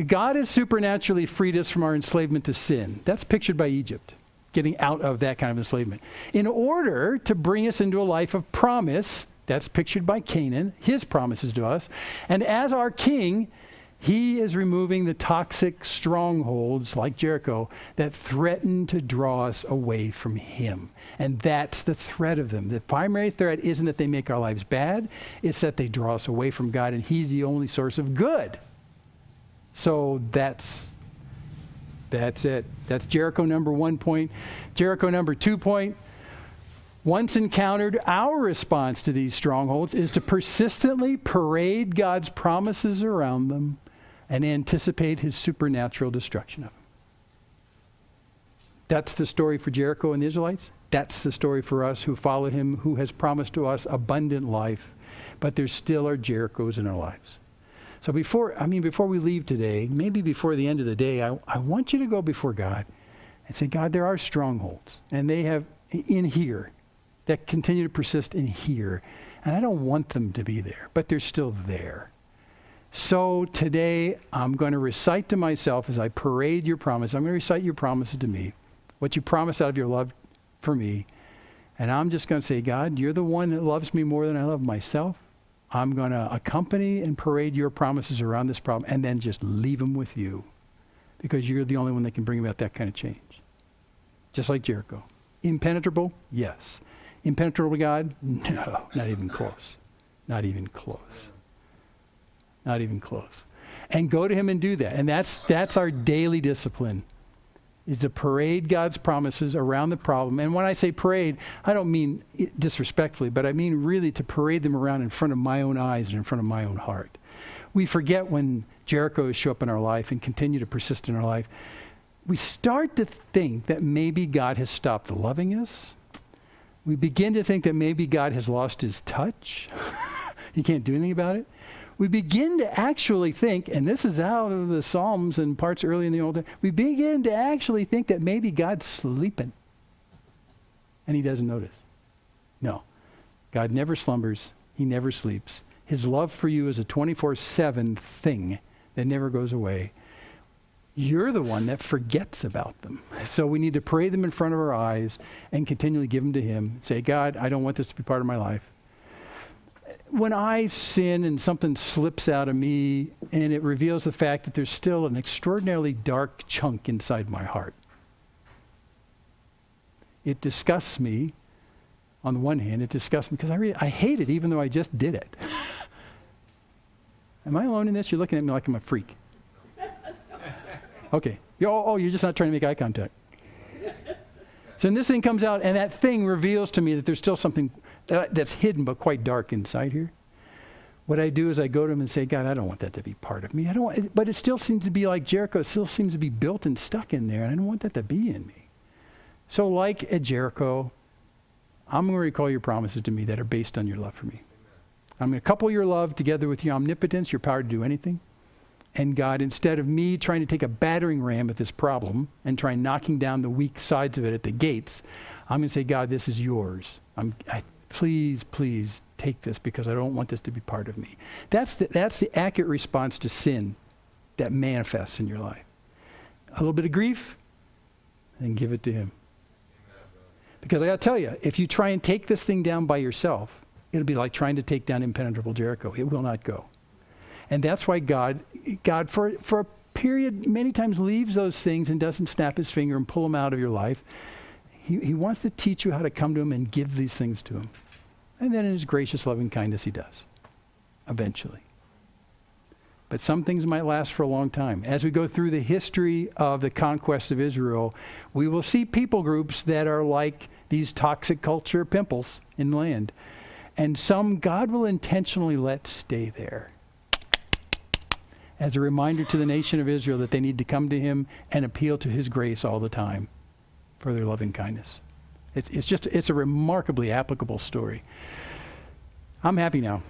God has supernaturally freed us from our enslavement to sin. That's pictured by Egypt, getting out of that kind of enslavement. In order to bring us into a life of promise, that's pictured by Canaan, his promises to us. And as our king, he is removing the toxic strongholds like Jericho that threaten to draw us away from him. And that's the threat of them. The primary threat isn't that they make our lives bad. It's that they draw us away from God and he's the only source of good. So that's it. That's Jericho number 1 point. Jericho number 2 point. Once encountered, our response to these strongholds is to persistently parade God's promises around them and anticipate his supernatural destruction of them. That's the story for Jericho and the Israelites. That's the story for us who follow him, who has promised to us abundant life, but there still are Jerichos in our lives. So before we leave today, maybe before the end of the day, I want you to go before God and say, God, there are strongholds, and they have in here that continue to persist in here, and I don't want them to be there, but they're still there. So today, I'm going to recite to myself as I parade your promise. I'm going to recite your promises to me, what you promised out of your love for me. And I'm just going to say, God, you're the one that loves me more than I love myself. I'm going to accompany and parade your promises around this problem and then just leave them with you because you're the only one that can bring about that kind of change. Just like Jericho. Impenetrable? Yes. Impenetrable God? No, not even close. Not even close. Not even close. And go to him and do that. And that's our daily discipline, is to parade God's promises around the problem. And when I say parade, I don't mean disrespectfully, but I mean really to parade them around in front of my own eyes and in front of my own heart. we forget when Jerichos show up in our life and continue to persist in our life, we start to think that maybe God has stopped loving us. We begin to think that maybe God has lost his touch. He can't do anything about it. We begin to actually think, and this is out of the Psalms and parts early in the Old Testament, we begin to actually think that maybe God's sleeping and he doesn't notice. No. God never slumbers. He never sleeps. His love for you is a 24/7 thing that never goes away. You're the one that forgets about them. So we need to pray them in front of our eyes and continually give them to him. Say, God, I don't want this to be part of my life. When I sin and something slips out of me and it reveals the fact that there's still an extraordinarily dark chunk inside my heart, it disgusts me. On the one hand, it disgusts me because I hate it even though I just did it. Am I alone in this? You're looking at me like I'm a freak. Okay. You're just not trying to make eye contact. So when this thing comes out and that thing reveals to me that there's still something that's hidden but quite dark inside here, what I do is I go to him and say, God, I don't want that to be part of me. I don't want, but it still seems to be like Jericho. It still seems to be built and stuck in there, and I don't want that to be in me. So like at Jericho, I'm going to recall your promises to me that are based on your love for me. I'm going to couple your love together with your omnipotence, your power to do anything. And God, instead of me trying to take a battering ram at this problem and try knocking down the weak sides of it at the gates, I'm going to say, God, this is yours. Please take this because I don't want this to be part of me. That's the accurate response to sin that manifests in your life. A little bit of grief, and give it to him. Because I got to tell you, if you try and take this thing down by yourself, it'll be like trying to take down impenetrable Jericho. It will not go. And that's why God for a period, many times leaves those things and doesn't snap his finger and pull them out of your life. He wants to teach you how to come to him and give these things to him. And then in his gracious, loving kindness, he does. Eventually. But some things might last for a long time. As we go through the history of the conquest of Israel, we will see people groups that are like these toxic culture pimples in the land. And some God will intentionally let stay there as a reminder to the nation of Israel that they need to come to him and appeal to his grace all the time for their loving kindness. It's a remarkably applicable story. I'm happy now.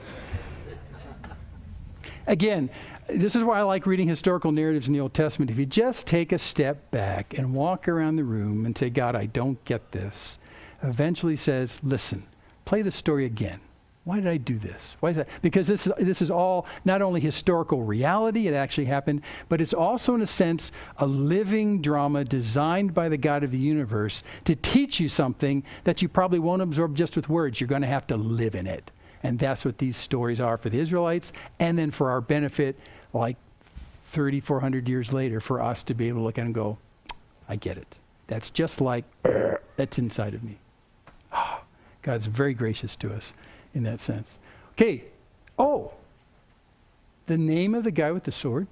Again, this is why I like reading historical narratives in the Old Testament. If you just take a step back and walk around the room and say, God, I don't get this, eventually says, listen, play the story again. Why did I do this? Why is that? Because this is all not only historical reality, it actually happened, but it's also, in a sense, a living drama designed by the God of the universe to teach you something that you probably won't absorb just with words. You're going to have to live in it. And that's what these stories are for the Israelites, and then for our benefit, like 3,400 years later, for us to be able to look at it and go, I get it. That's just like, that's inside of me. Oh, God's very gracious to us in that sense. Okay. Oh, the name of the guy with the sword.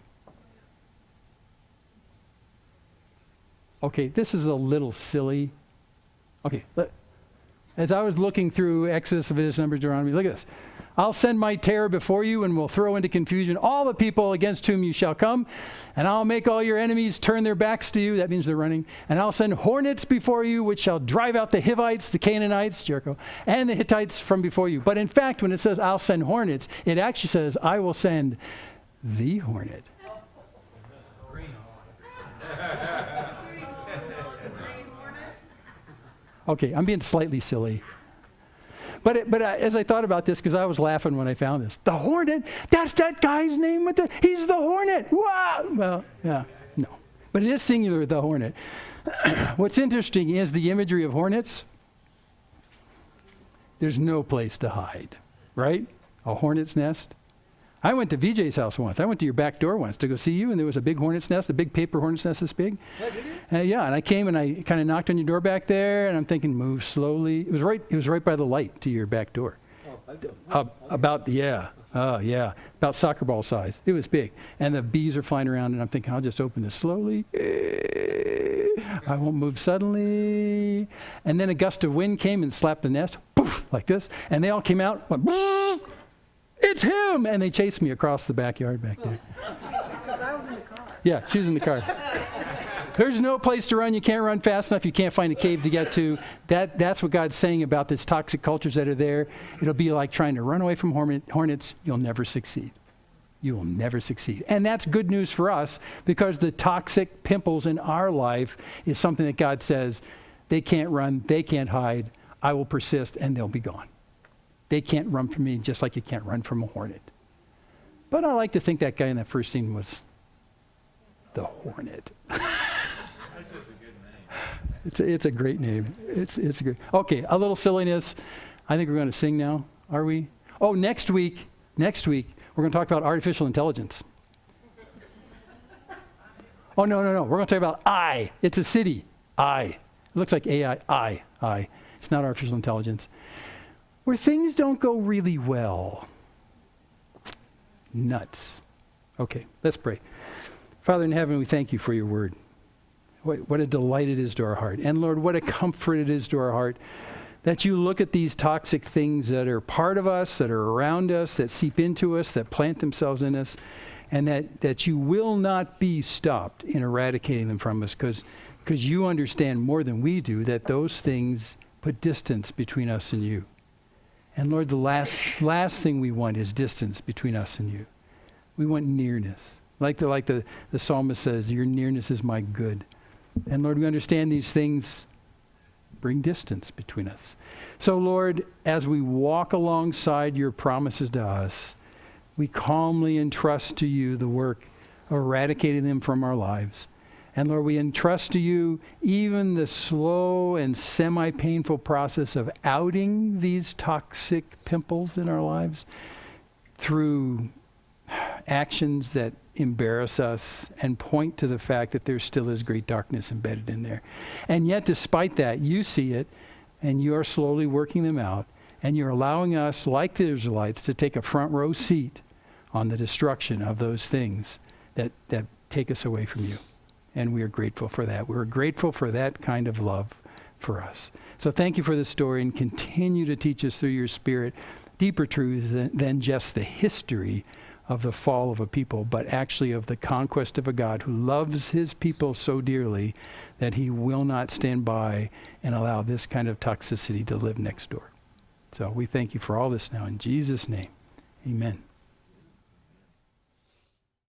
Okay, this is a little silly. Okay, as I was looking through Exodus, Leviticus, Numbers, Deuteronomy, look at this. I'll send my terror before you and will throw into confusion all the people against whom you shall come. And I'll make all your enemies turn their backs to you. That means they're running. And I'll send hornets before you, which shall drive out the Hivites, the Canaanites, Jericho, and the Hittites from before you. But in fact, when it says I'll send hornets, it actually says I will send the hornet. Okay, I'm being slightly silly. But as I thought about this, because I was laughing when I found this, the hornet, that's that guy's name he's the hornet. Wow. Well, yeah, no. But it is singular, the hornet. What's interesting is the imagery of hornets. There's no place to hide, right? A hornet's nest. I went to VJ's house once. I went to your back door once to go see you, and there was a big hornet's nest, a big paper hornet's nest this big. Oh, did you? Yeah, and I came and I kind of knocked on your door back there, and I'm thinking, move slowly. It was right by the light to your back door. Oh, about soccer ball size. It was big, and the bees are flying around, and I'm thinking, I'll just open this slowly. I won't move suddenly. And then a gust of wind came and slapped the nest, poof, like this, and they all came out, went, it's him! And they chased me across the backyard back there. Because I was in the car. Yeah, she was in the car. There's no place to run. You can't run fast enough. You can't find a cave to get to. That's what God's saying about these toxic cultures that are there. It'll be like trying to run away from hornets. You'll never succeed. You will never succeed. And that's good news for us, because the toxic pimples in our life is something that God says, they can't run, they can't hide, I will persist, and they'll be gone. They can't run from me just like you can't run from a hornet. But I like to think that guy in that first scene was the hornet. It's a great name. It's a great. Okay, a little silliness. I think we're going to sing now. Are we? Oh, next week, we're going to talk about artificial intelligence. Oh, no. We're going to talk about I. It's a city. I. It looks like AI. I. It's not artificial intelligence. Where things don't go really well. Nuts. Okay, let's pray. Father in heaven, we thank you for your word. What a delight it is to our heart. And Lord, what a comfort it is to our heart that you look at these toxic things that are part of us, that are around us, that seep into us, that plant themselves in us, and that you will not be stopped in eradicating them from us, because you understand more than we do that those things put distance between us and you. And Lord, the last thing we want is distance between us and you. We want nearness. Like the psalmist says, your nearness is my good. And Lord, we understand these things bring distance between us. So Lord, as we walk alongside your promises to us, we calmly entrust to you the work of eradicating them from our lives. And Lord, we entrust to you even the slow and semi-painful process of outing these toxic pimples in our lives through actions that embarrass us and point to the fact that there still is great darkness embedded in there. And yet, despite that, you see it, and you are slowly working them out, and you're allowing us, like the Israelites, to take a front row seat on the destruction of those things that take us away from you. And we are grateful for that. We're grateful for that kind of love for us. So thank you for this story, and continue to teach us through your Spirit deeper truths than just the history of the fall of a people, but actually of the conquest of a God who loves his people so dearly that he will not stand by and allow this kind of toxicity to live next door. So we thank you for all this now in Jesus' name. Amen.